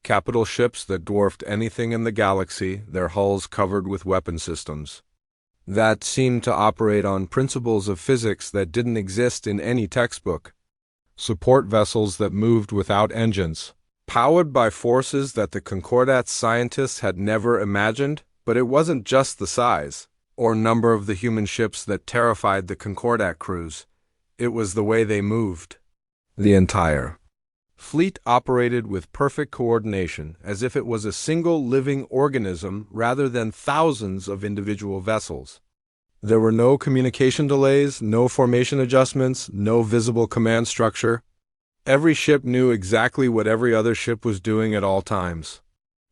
Capital ships that dwarfed anything in the galaxy, their hulls covered with weapon systems that seemed to operate on principles of physics that didn't exist in any textbook. Support vessels that moved without engines, powered by forces that the Concordat scientists had never imagined. But it wasn't just the size or number of the human ships that terrified the Concordat crews. It was the way they moved. The entire fleet operated with perfect coordination, as if it was a single living organism rather than thousands of individual vessels. There were no communication delays, no formation adjustments, no visible command structure. Every ship knew exactly what every other ship was doing at all times.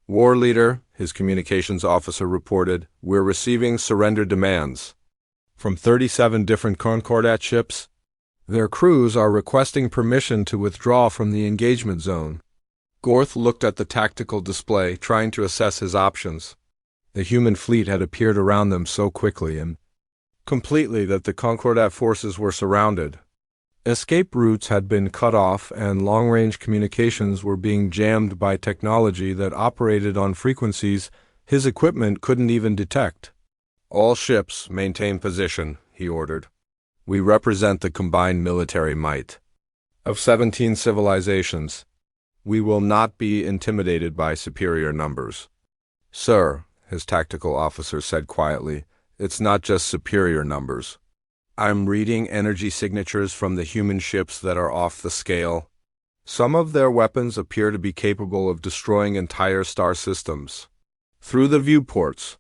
War Leader, his communications officer reported, we're receiving surrender demands from 37 different Concordat ships. Their crews are requesting permission to withdraw from the engagement zone. Gorth looked at the tactical display, trying to assess his options. The human fleet had appeared around them so quickly and completely that the Concordat forces were surrounded. Escape routes had been cut off, and long-range communications were being jammed by technology that operated on frequencies his equipment couldn't even detect. All ships maintain position, he ordered. We represent the combined military might of 17 civilizations. We will not be intimidated by superior numbers. Sir, his tactical officer said quietly, it's not just superior numbers. I'm reading energy signatures from the human ships that are off the scale. Some of their weapons appear to be capable of destroying entire star systems. Through the viewports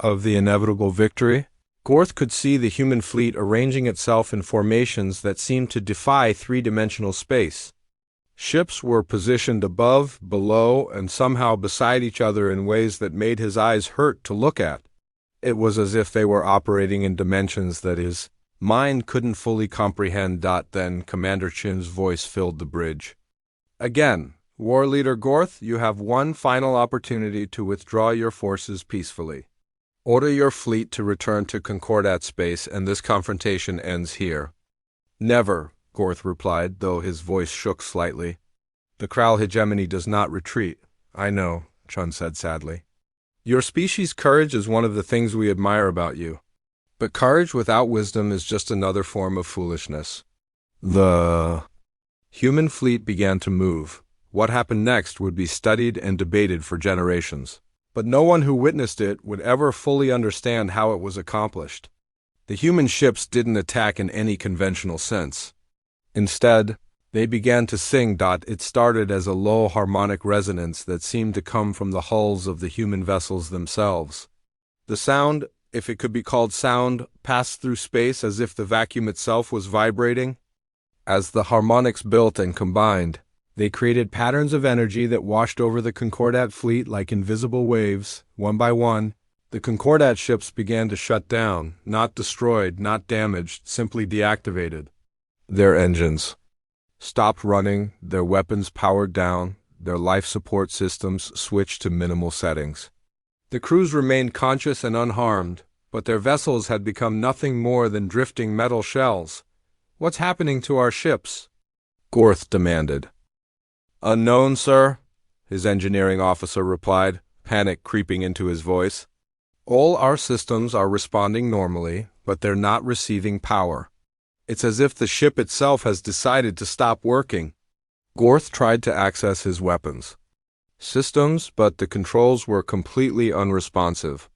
of the inevitable victory, Gorth could see the human fleet arranging itself in formations that seemed to defy three-dimensional space. Ships were positioned above, below, and somehow beside each other in ways that made his eyes hurt to look at. It was as if they were operating in dimensions that his mind couldn't fully comprehend. Then Commander Chin's voice filled the bridge. Again, War Leader Gorth, you have one final opportunity to withdraw your forces peacefully. Order your fleet to return to Concordat space, and this confrontation ends here. Never, Gorth replied, though his voice shook slightly. The Kral hegemony does not retreat. I know, Chun said sadly. Your species' courage is one of the things we admire about you. But courage without wisdom is just another form of foolishness. The human fleet began to move. What happened next would be studied and debated for generations. But no one who witnessed it would ever fully understand how it was accomplished. The human ships didn't attack in any conventional sense. Instead, they began to sing. It started as a low harmonic resonance that seemed to come from the hulls of the human vessels themselves. The sound, if it could be called sound, passed through space as if the vacuum itself was vibrating. As the harmonics built and combined, they created patterns of energy that washed over the Concordat fleet like invisible waves. One by one, the Concordat ships began to shut down, not destroyed, not damaged, simply deactivated. Their engines stopped running, their weapons powered down, their life support systems switched to minimal settings. The crews remained conscious and unharmed, but their vessels had become nothing more than drifting metal shells. "What's happening to our ships?" Gorth demanded. "Unknown, sir," his engineering officer replied, panic creeping into his voice. "All our systems are responding normally, but they're not receiving power. It's as if the ship itself has decided to stop working." Gorth tried to access his weapons systems, but the controls were completely unresponsive.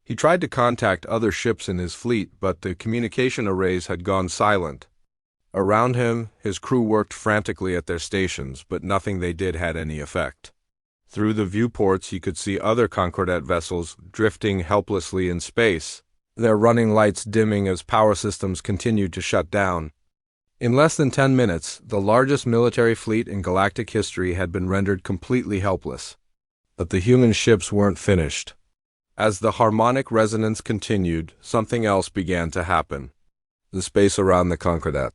He tried to contact other ships in his fleet, but the communication arrays had gone silent. Around him, his crew worked frantically at their stations, but nothing they did had any effect. Through the viewports, he could see other Concordat vessels drifting helplessly in space, their running lights dimming as power systems continued to shut down. In less than 10 minutes, the largest military fleet in galactic history had been rendered completely helpless. But the human ships weren't finished. As the harmonic resonance continued, something else began to happen. The space around the Concordat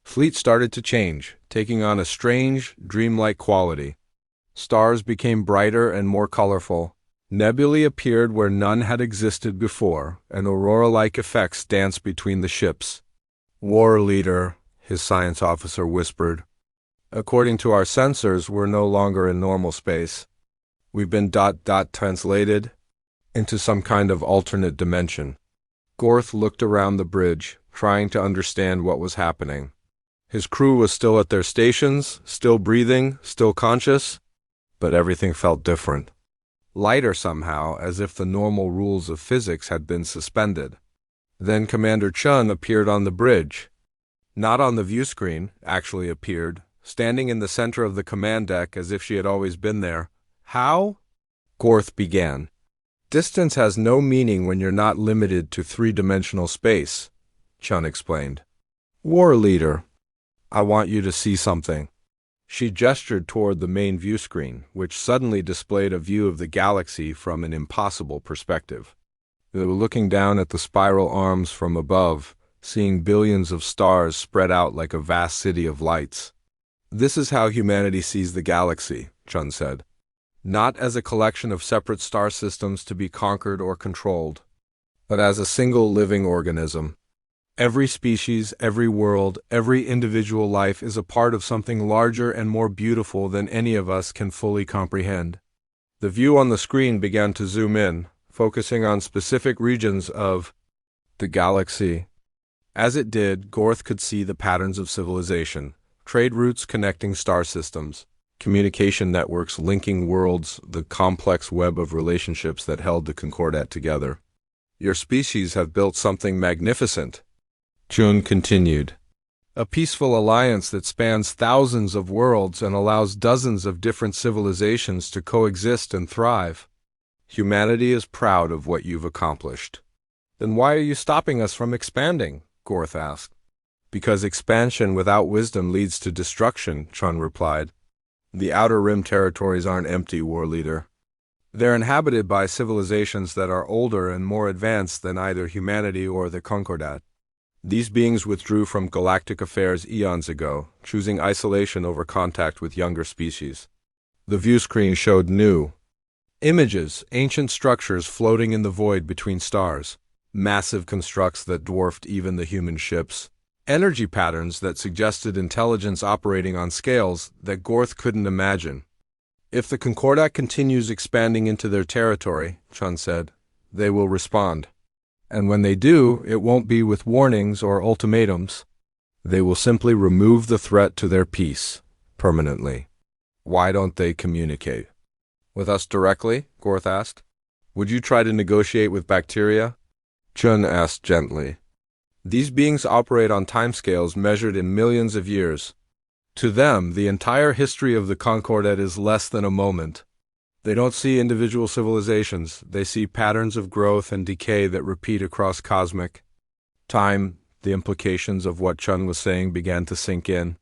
fleet started to change, taking on a strange, dreamlike quality. Stars became brighter and more colorful. Nebulae appeared where none had existed before, and aurora-like effects danced between the ships. "War leader," his science officer whispered. "According to our sensors, we're no longer in normal space. We've been translated into some kind of alternate dimension." Gorth looked around the bridge, trying to understand what was happening. His crew was still at their stations, still breathing, still conscious, but everything felt different. Lighter somehow, as if the normal rules of physics had been suspended. Then Commander Chun appeared on the bridge. Not on the view screen, actually appeared, standing in the center of the command deck as if she had always been there. "How?" Gorth began. "Distance has no meaning when you're not limited to three-dimensional space," Chun explained. "War leader, I want you to see something." She gestured toward the main view screen, which suddenly displayed a view of the galaxy from an impossible perspective. They were looking down at the spiral arms from above, seeing billions of stars spread out like a vast city of lights. "This is how humanity sees the galaxy," Chun said. "Not as a collection of separate star systems to be conquered or controlled, but as a single living organism. Every species, every world, every individual life is a part of something larger and more beautiful than any of us can fully comprehend." The view on the screen began to zoom in, focusing on specific regions of the galaxy. As it did, Gorth could see the patterns of civilization, trade routes connecting star systems, communication networks linking worlds, the complex web of relationships that held the Concordat together. "Your species have built something magnificent," Chun continued. "A peaceful alliance that spans thousands of worlds and allows dozens of different civilizations to coexist and thrive. Humanity is proud of what you've accomplished." "Then why are you stopping us from expanding?" Gorth asked. "Because expansion without wisdom leads to destruction," Chun replied. "The Outer Rim territories aren't empty, War Leader. They're inhabited by civilizations that are older and more advanced than either humanity or the Concordat. These beings withdrew from galactic affairs eons ago, choosing isolation over contact with younger species." The view screen showed new images, ancient structures floating in the void between stars, massive constructs that dwarfed even the human ships, energy patterns that suggested intelligence operating on scales that Gorth couldn't imagine. "If the Concordat continues expanding into their territory," Chun said, "they will respond. And when they do, it won't be with warnings or ultimatums. They will simply remove the threat to their peace, permanently." "Why don't they communicate?" "With us directly?" Gorth asked. "Would you try to negotiate with bacteria?" Chun asked gently. "These beings operate on timescales measured in millions of years. To them, the entire history of the Concordat is less than a moment. They don't see individual civilizations, they see patterns of growth and decay that repeat across cosmic time. The implications of what Chun was saying began to sink in.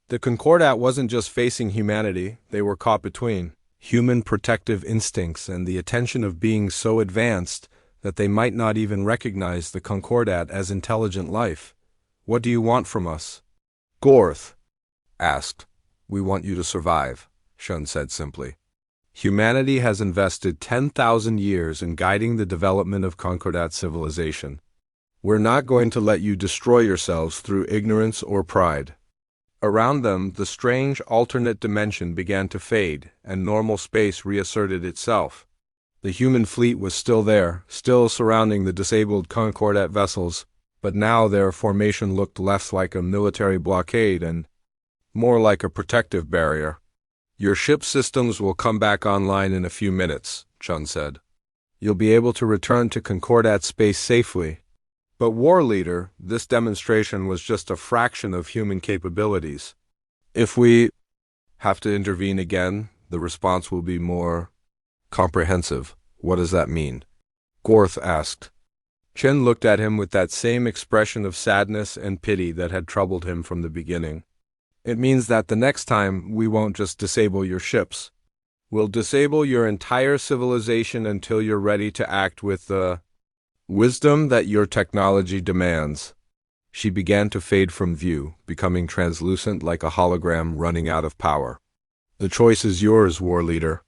The Concordat wasn't just facing humanity, they were caught between human protective instincts and the attention of beings so advanced that they might not even recognize the Concordat as intelligent life. What do you want from us? Gorth asked. We want you to survive, Shun said simply. Humanity has invested 10,000 years in guiding the development of Concordat civilization. We're not going to let you destroy yourselves through ignorance or pride. Around them, the strange alternate dimension began to fade, and normal space reasserted itself. The human fleet was still there, still surrounding the disabled Concordat vessels, but now their formation looked less like a military blockade and more like a protective barrier. Your ship systems will come back online in a few minutes, Chun said. You'll be able to return to Concordat space safely. But War Leader, this demonstration was just a fraction of human capabilities. If we have to intervene again, the response will be more comprehensive. What does that mean? Gorth asked. Chen looked at him with that same expression of sadness and pity that had troubled him from the beginning. It means that the next time we won't just disable your ships. We'll disable your entire civilization until you're ready to act with the wisdom that your technology demands. She began to fade from view, becoming translucent like a hologram running out of power. The choice is yours, War Leader.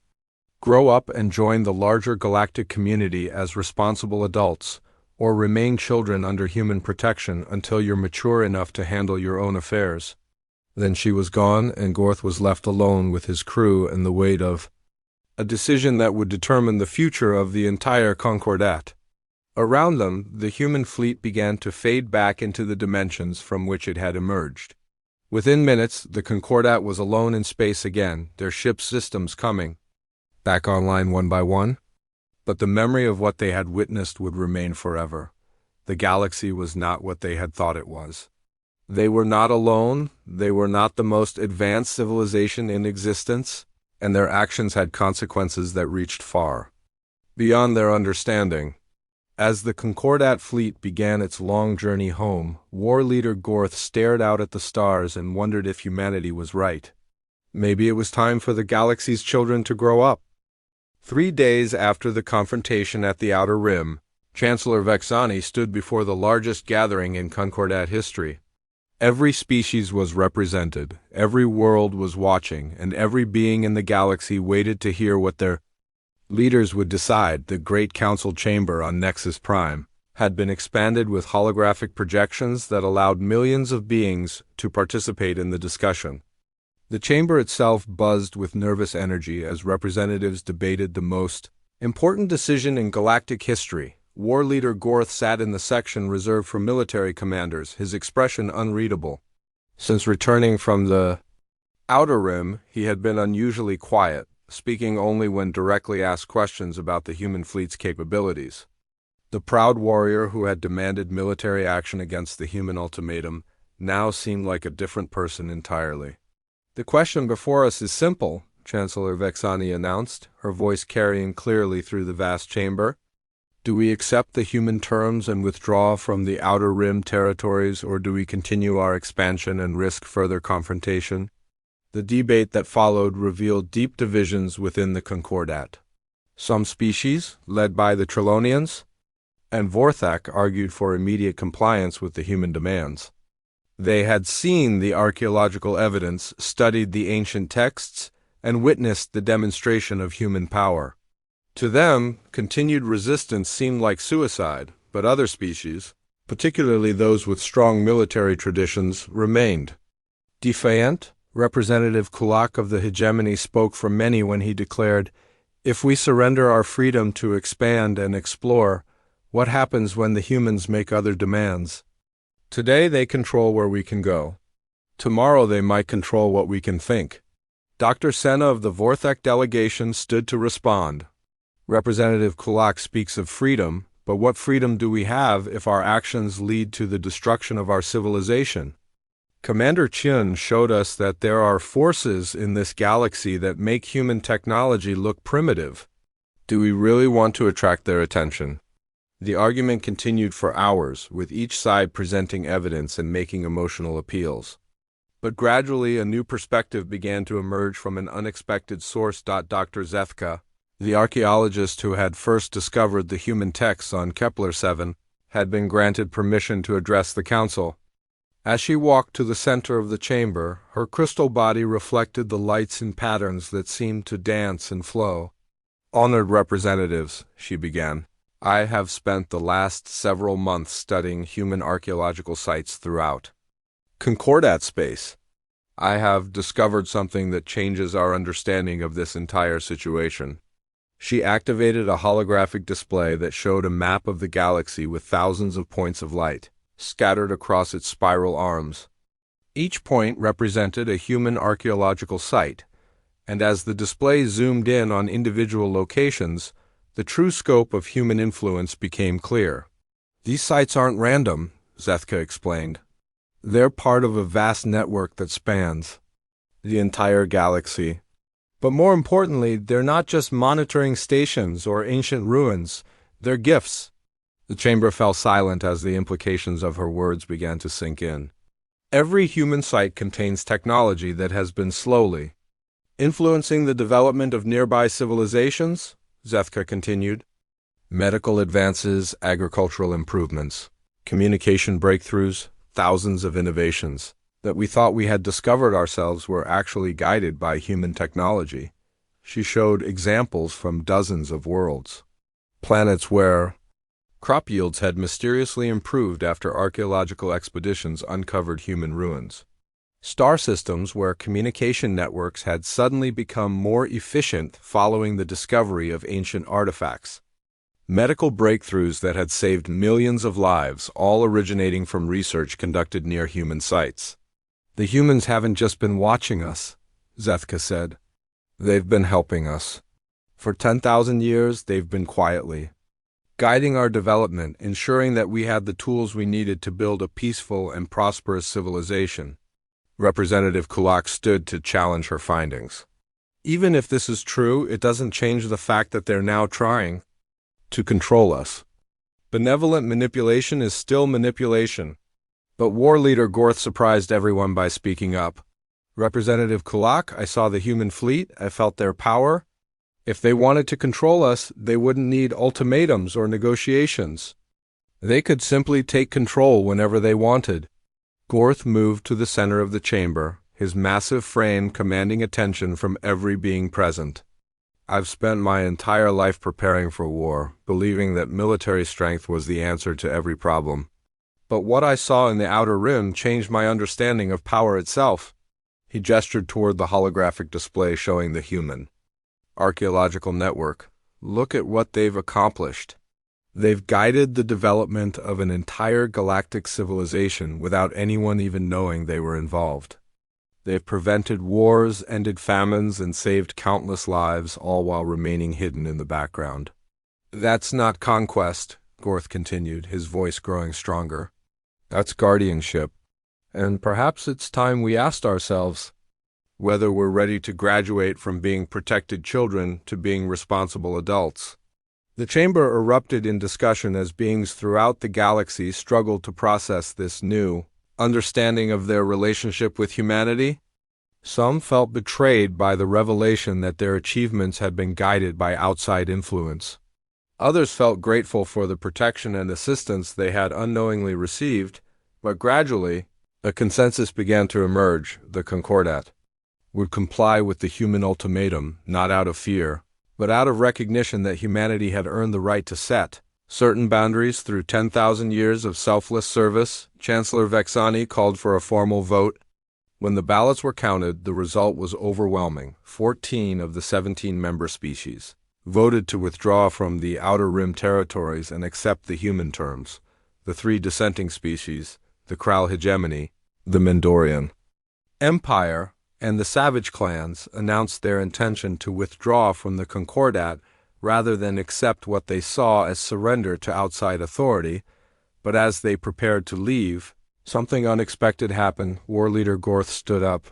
Grow up and join the larger galactic community as responsible adults, or remain children under human protection until you're mature enough to handle your own affairs. Then she was gone, and Gorth was left alone with his crew and the weight of a decision that would determine the future of the entire Concordat. Around them, the human fleet began to fade back into the dimensions from which it had emerged. Within minutes, the Concordat was alone in space again, their ship systems coming back online one by one. But the memory of what they had witnessed would remain forever. The galaxy was not what they had thought it was. They were not alone, they were not the most advanced civilization in existence, and their actions had consequences that reached far beyond their understanding. As the Concordat fleet began its long journey home, War Leader Gorth stared out at the stars and wondered if humanity was right. Maybe it was time for the galaxy's children to grow up. 3 days after the confrontation at the Outer Rim, Chancellor Vexani stood before the largest gathering in Concordat history. Every species was represented, every world was watching, and every being in the galaxy waited to hear what their leaders would decide. The Great Council Chamber on Nexus Prime had been expanded with holographic projections that allowed millions of beings to participate in the discussion. The chamber itself buzzed with nervous energy as representatives debated the most important decision in galactic history. War Leader Gorth sat in the section reserved for military commanders, his expression unreadable. Since returning from the Outer Rim, he had been unusually quiet, speaking only when directly asked questions about the human fleet's capabilities. The proud warrior who had demanded military action against the human ultimatum now seemed like a different person entirely. The question before us is simple, Chancellor Vexani announced, her voice carrying clearly through the vast chamber. Do we accept the human terms and withdraw from the Outer Rim territories, or do we continue our expansion and risk further confrontation? The debate that followed revealed deep divisions within the Concordat. Some species, led by the Trillonians and Vorthak, argued for immediate compliance with the human demands. They had seen the archaeological evidence, studied the ancient texts, and witnessed the demonstration of human power. To them, continued resistance seemed like suicide, but other species, particularly those with strong military traditions, remained defiant. Representative Kulak of the hegemony spoke for many when he declared, "If we surrender our freedom to expand and explore, what happens when the humans make other demands? Today they control where we can go. Tomorrow they might control what we can think." Dr. Senna of the Vorthak delegation stood to respond. Representative Kulak speaks of freedom, but what freedom do we have if our actions lead to the destruction of our civilization? Commander Chun showed us that there are forces in this galaxy that make human technology look primitive. Do we really want to attract their attention? The argument continued for hours, with each side presenting evidence and making emotional appeals. But gradually a new perspective began to emerge from an unexpected source. Dr. Zethka, the archaeologist who had first discovered the human texts on Kepler 7, had been granted permission to address the council. As she walked to the center of the chamber, her crystal body reflected the lights in patterns that seemed to dance and flow. "Honored representatives," she began, "I have spent the last several months studying human archaeological sites throughout Concordat space. I have discovered something that changes our understanding of this entire situation." She activated a holographic display that showed a map of the galaxy with thousands of points of light scattered across its spiral arms. Each point represented a human archaeological site, and as the display zoomed in on individual locations, the true scope of human influence became clear. "These sites aren't random," Zethka explained. "They're part of a vast network that spans the entire galaxy. But more importantly, they're not just monitoring stations or ancient ruins, they're gifts." The chamber fell silent as the implications of her words began to sink in. "Every human site contains technology that has been slowly influencing the development of nearby civilizations," Zethka continued. "Medical advances, agricultural improvements, communication breakthroughs, thousands of innovations that we thought we had discovered ourselves were actually guided by human technology." She showed examples from dozens of worlds. Planets where crop yields had mysteriously improved after archaeological expeditions uncovered human ruins. Star systems where communication networks had suddenly become more efficient following the discovery of ancient artifacts. Medical breakthroughs that had saved millions of lives, all originating from research conducted near human sites. "The humans haven't just been watching us," Zethka said. "They've been helping us. For 10,000 years, they've been quietly guiding our development, ensuring that we had the tools we needed to build a peaceful and prosperous civilization." Representative Kulak stood to challenge her findings. "Even if this is true, it doesn't change the fact that they're now trying to control us. Benevolent manipulation is still manipulation." But war leader Gorth surprised everyone by speaking up. "Representative Kulak, I saw the human fleet, I felt their power. If they wanted to control us, they wouldn't need ultimatums or negotiations. They could simply take control whenever they wanted." Gorth moved to the center of the chamber, his massive frame commanding attention from every being present. "I've spent my entire life preparing for war, believing that military strength was the answer to every problem. But what I saw in the Outer Rim changed my understanding of power itself." He gestured toward the holographic display showing the human archaeological network. "Look at what they've accomplished. They've guided the development of an entire galactic civilization without anyone even knowing they were involved. They've prevented wars, ended famines, and saved countless lives, all while remaining hidden in the background." "That's not conquest," Gorth continued, his voice growing stronger. "That's guardianship. And perhaps it's time we asked ourselves whether we're ready to graduate from being protected children to being responsible adults." The chamber erupted in discussion as beings throughout the galaxy struggled to process this new understanding of their relationship with humanity. Some felt betrayed by the revelation that their achievements had been guided by outside influence. Others felt grateful for the protection and assistance they had unknowingly received, but gradually, a consensus began to emerge. The Concordat would comply with the human ultimatum, not out of fear, but out of recognition that humanity had earned the right to set certain boundaries through 10,000 years of selfless service. Chancellor Vexani called for a formal vote. When the ballots were counted, the result was overwhelming. 14 of the 17 member species voted to withdraw from the Outer Rim territories and accept the human terms. The 3 dissenting species, the Kral hegemony, the Mendorian Empire, and the Savage clans, announced their intention to withdraw from the Concordat rather than accept what they saw as surrender to outside authority. But as they prepared to leave, Something unexpected happened. War Leader Gorth stood up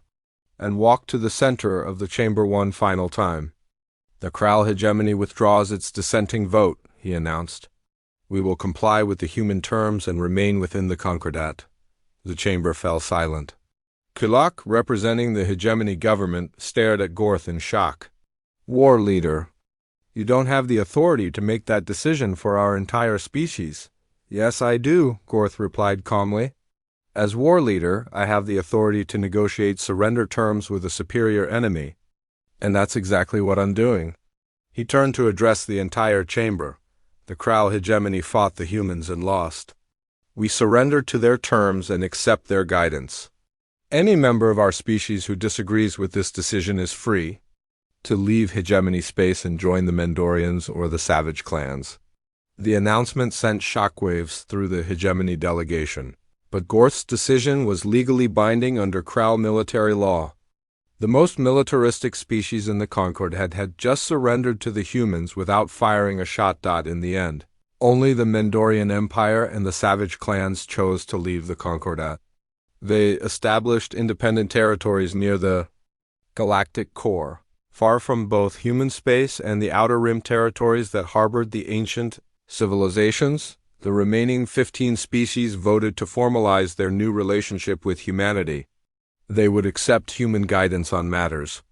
and walked to the center of the chamber one final time. The Kral hegemony withdraws its dissenting vote, he announced. We will comply with the human terms and remain within the Concordat. The chamber fell silent. Kulak, representing the hegemony government, stared at Gorth in shock. War Leader, you don't have the authority to make that decision for our entire species. Yes, I do, Gorth replied calmly. As War Leader, I have the authority to negotiate surrender terms with a superior enemy. And that's exactly what I'm doing. He turned to address the entire chamber. The Kral hegemony fought the humans and lost. We surrender to their terms and accept their guidance. Any member of our species who disagrees with this decision is free to leave hegemony space and join the Mendorians or the Savage clans. The announcement sent shockwaves through the hegemony delegation, but Gorth's decision was legally binding under Kral military law. The most militaristic species in the Concord had just surrendered to the humans without firing a shot. In the end, only the Mendorian Empire and the Savage clans chose to leave the Concordat. They established independent territories near the galactic core, far from both human space and the outer rim territories that harbored the ancient civilizations. The remaining 15 species voted to formalize their new relationship with humanity. They would accept human guidance on matters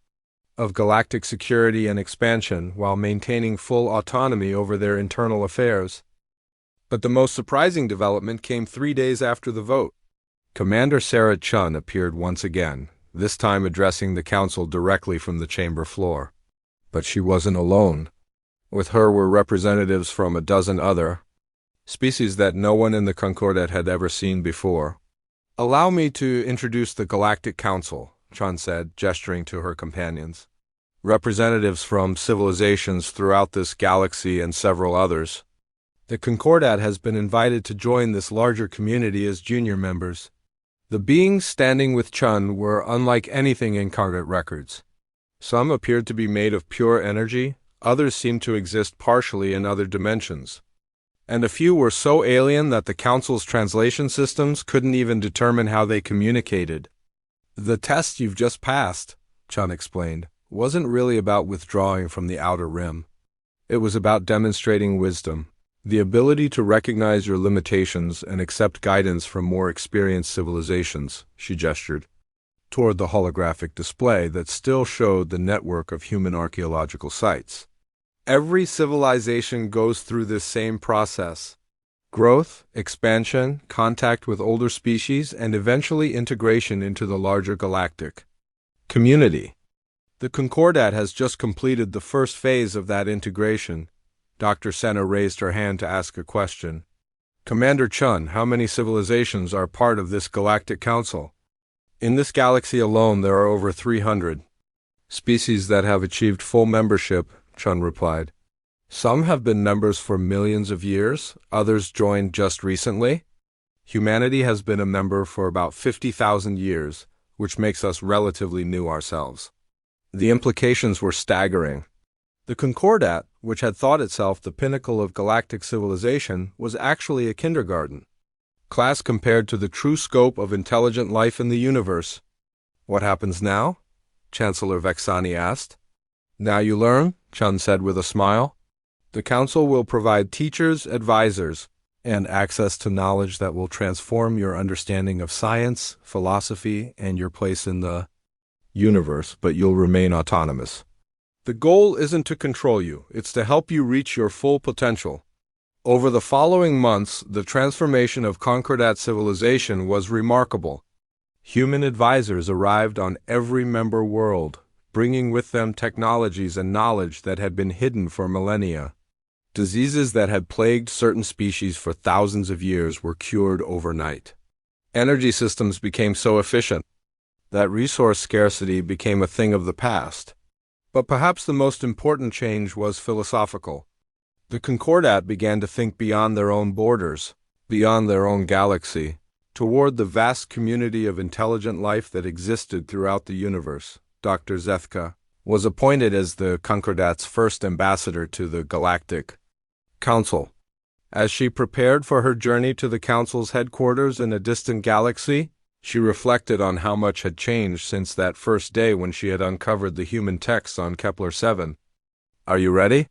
of galactic security and expansion while maintaining full autonomy over their internal affairs. But the most surprising development came 3 days after the vote. Commander Sarah Chun appeared once again, this time addressing the council directly from the chamber floor. But she wasn't alone. With her were representatives from a dozen other species that no one in the Concordat had ever seen before. Allow me to introduce the Galactic Council, Chun said, gesturing to her companions. Representatives from civilizations throughout this galaxy and several others. The Concordat has been invited to join this larger community as junior members. The beings standing with Chun were unlike anything in Concordat records. Some appeared to be made of pure energy, others seemed to exist partially in other dimensions. And a few were so alien that the Council's translation systems couldn't even determine how they communicated. The test you've just passed, Chun explained, wasn't really about withdrawing from the outer rim. It was about demonstrating wisdom, the ability to recognize your limitations and accept guidance from more experienced civilizations, she gestured toward the holographic display that still showed the network of human archaeological sites. Every civilization goes through this same process: growth, expansion, contact with older species, and eventually integration into the larger galactic community. The Concordat has just completed the first phase of that integration. Dr. Senna raised her hand to ask a question. Commander Chun, how many civilizations are part of this Galactic Council? In this galaxy alone, there are over 300 species that have achieved full membership, Chun replied. Some have been members for millions of years, others joined just recently. Humanity has been a member for about 50,000 years, which makes us relatively new ourselves. The implications were staggering. The Concordat, which had thought itself the pinnacle of galactic civilization, was actually a kindergarten class compared to the true scope of intelligent life in the universe. What happens now? Chancellor Vexani asked. Now you learn, Chun said with a smile. The Council will provide teachers, advisors, and access to knowledge that will transform your understanding of science, philosophy, and your place in the universe, but you'll remain autonomous. The goal isn't to control you, it's to help you reach your full potential. Over the following months, the transformation of Concordat civilization was remarkable. Human advisors arrived on every member world, bringing with them technologies and knowledge that had been hidden for millennia. Diseases that had plagued certain species for thousands of years were cured overnight. Energy systems became so efficient that resource scarcity became a thing of the past. But perhaps the most important change was philosophical. The Concordat began to think beyond their own borders, beyond their own galaxy, toward the vast community of intelligent life that existed throughout the universe. Dr. Zethka was appointed as the Concordat's first ambassador to the Galactic Council. As she prepared for her journey to the Council's headquarters in a distant galaxy, she reflected on how much had changed since that first day when she had uncovered the human texts on Kepler 7. "Are you ready?"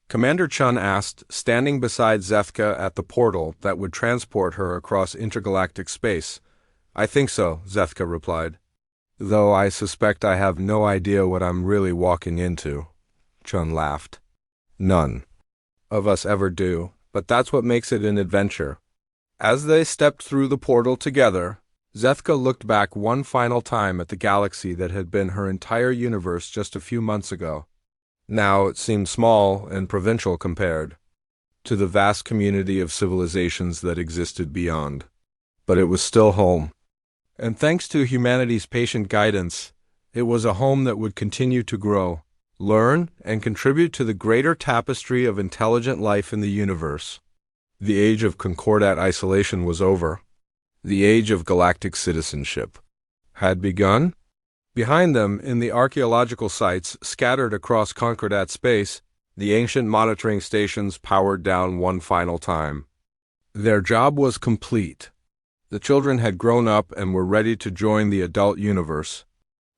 Commander Chun asked, standing beside Zethka at the portal that would transport her across intergalactic space. "I think so," Zethka replied. "Though I suspect I have no idea what I'm really walking into." Chun laughed. "None of us ever do, but that's what makes it an adventure." As they stepped through the portal together, Zethka looked back one final time at the galaxy that had been her entire universe just a few months ago. Now it seemed small and provincial compared to the vast community of civilizations that existed beyond. But it was still home. And thanks to humanity's patient guidance, it was a home that would continue to grow, learn, and contribute to the greater tapestry of intelligent life in the universe. The age of Concordat isolation was over. The age of galactic citizenship had begun. Behind them, in the archaeological sites scattered across Concordat space, the ancient monitoring stations powered down one final time. Their job was complete. The children had grown up and were ready to join the adult universe.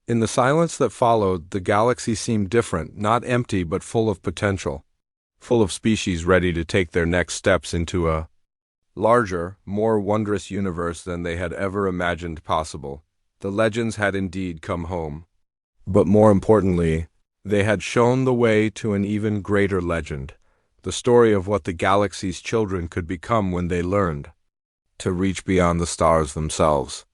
In the silence that followed, the galaxy seemed different, not empty but full of potential, full of species ready to take their next steps into a larger, more wondrous universe than they had ever imagined possible. The legends had indeed come home. But more importantly, they had shown the way to an even greater legend, the story of what the galaxy's children could become when they learned to reach beyond the stars themselves.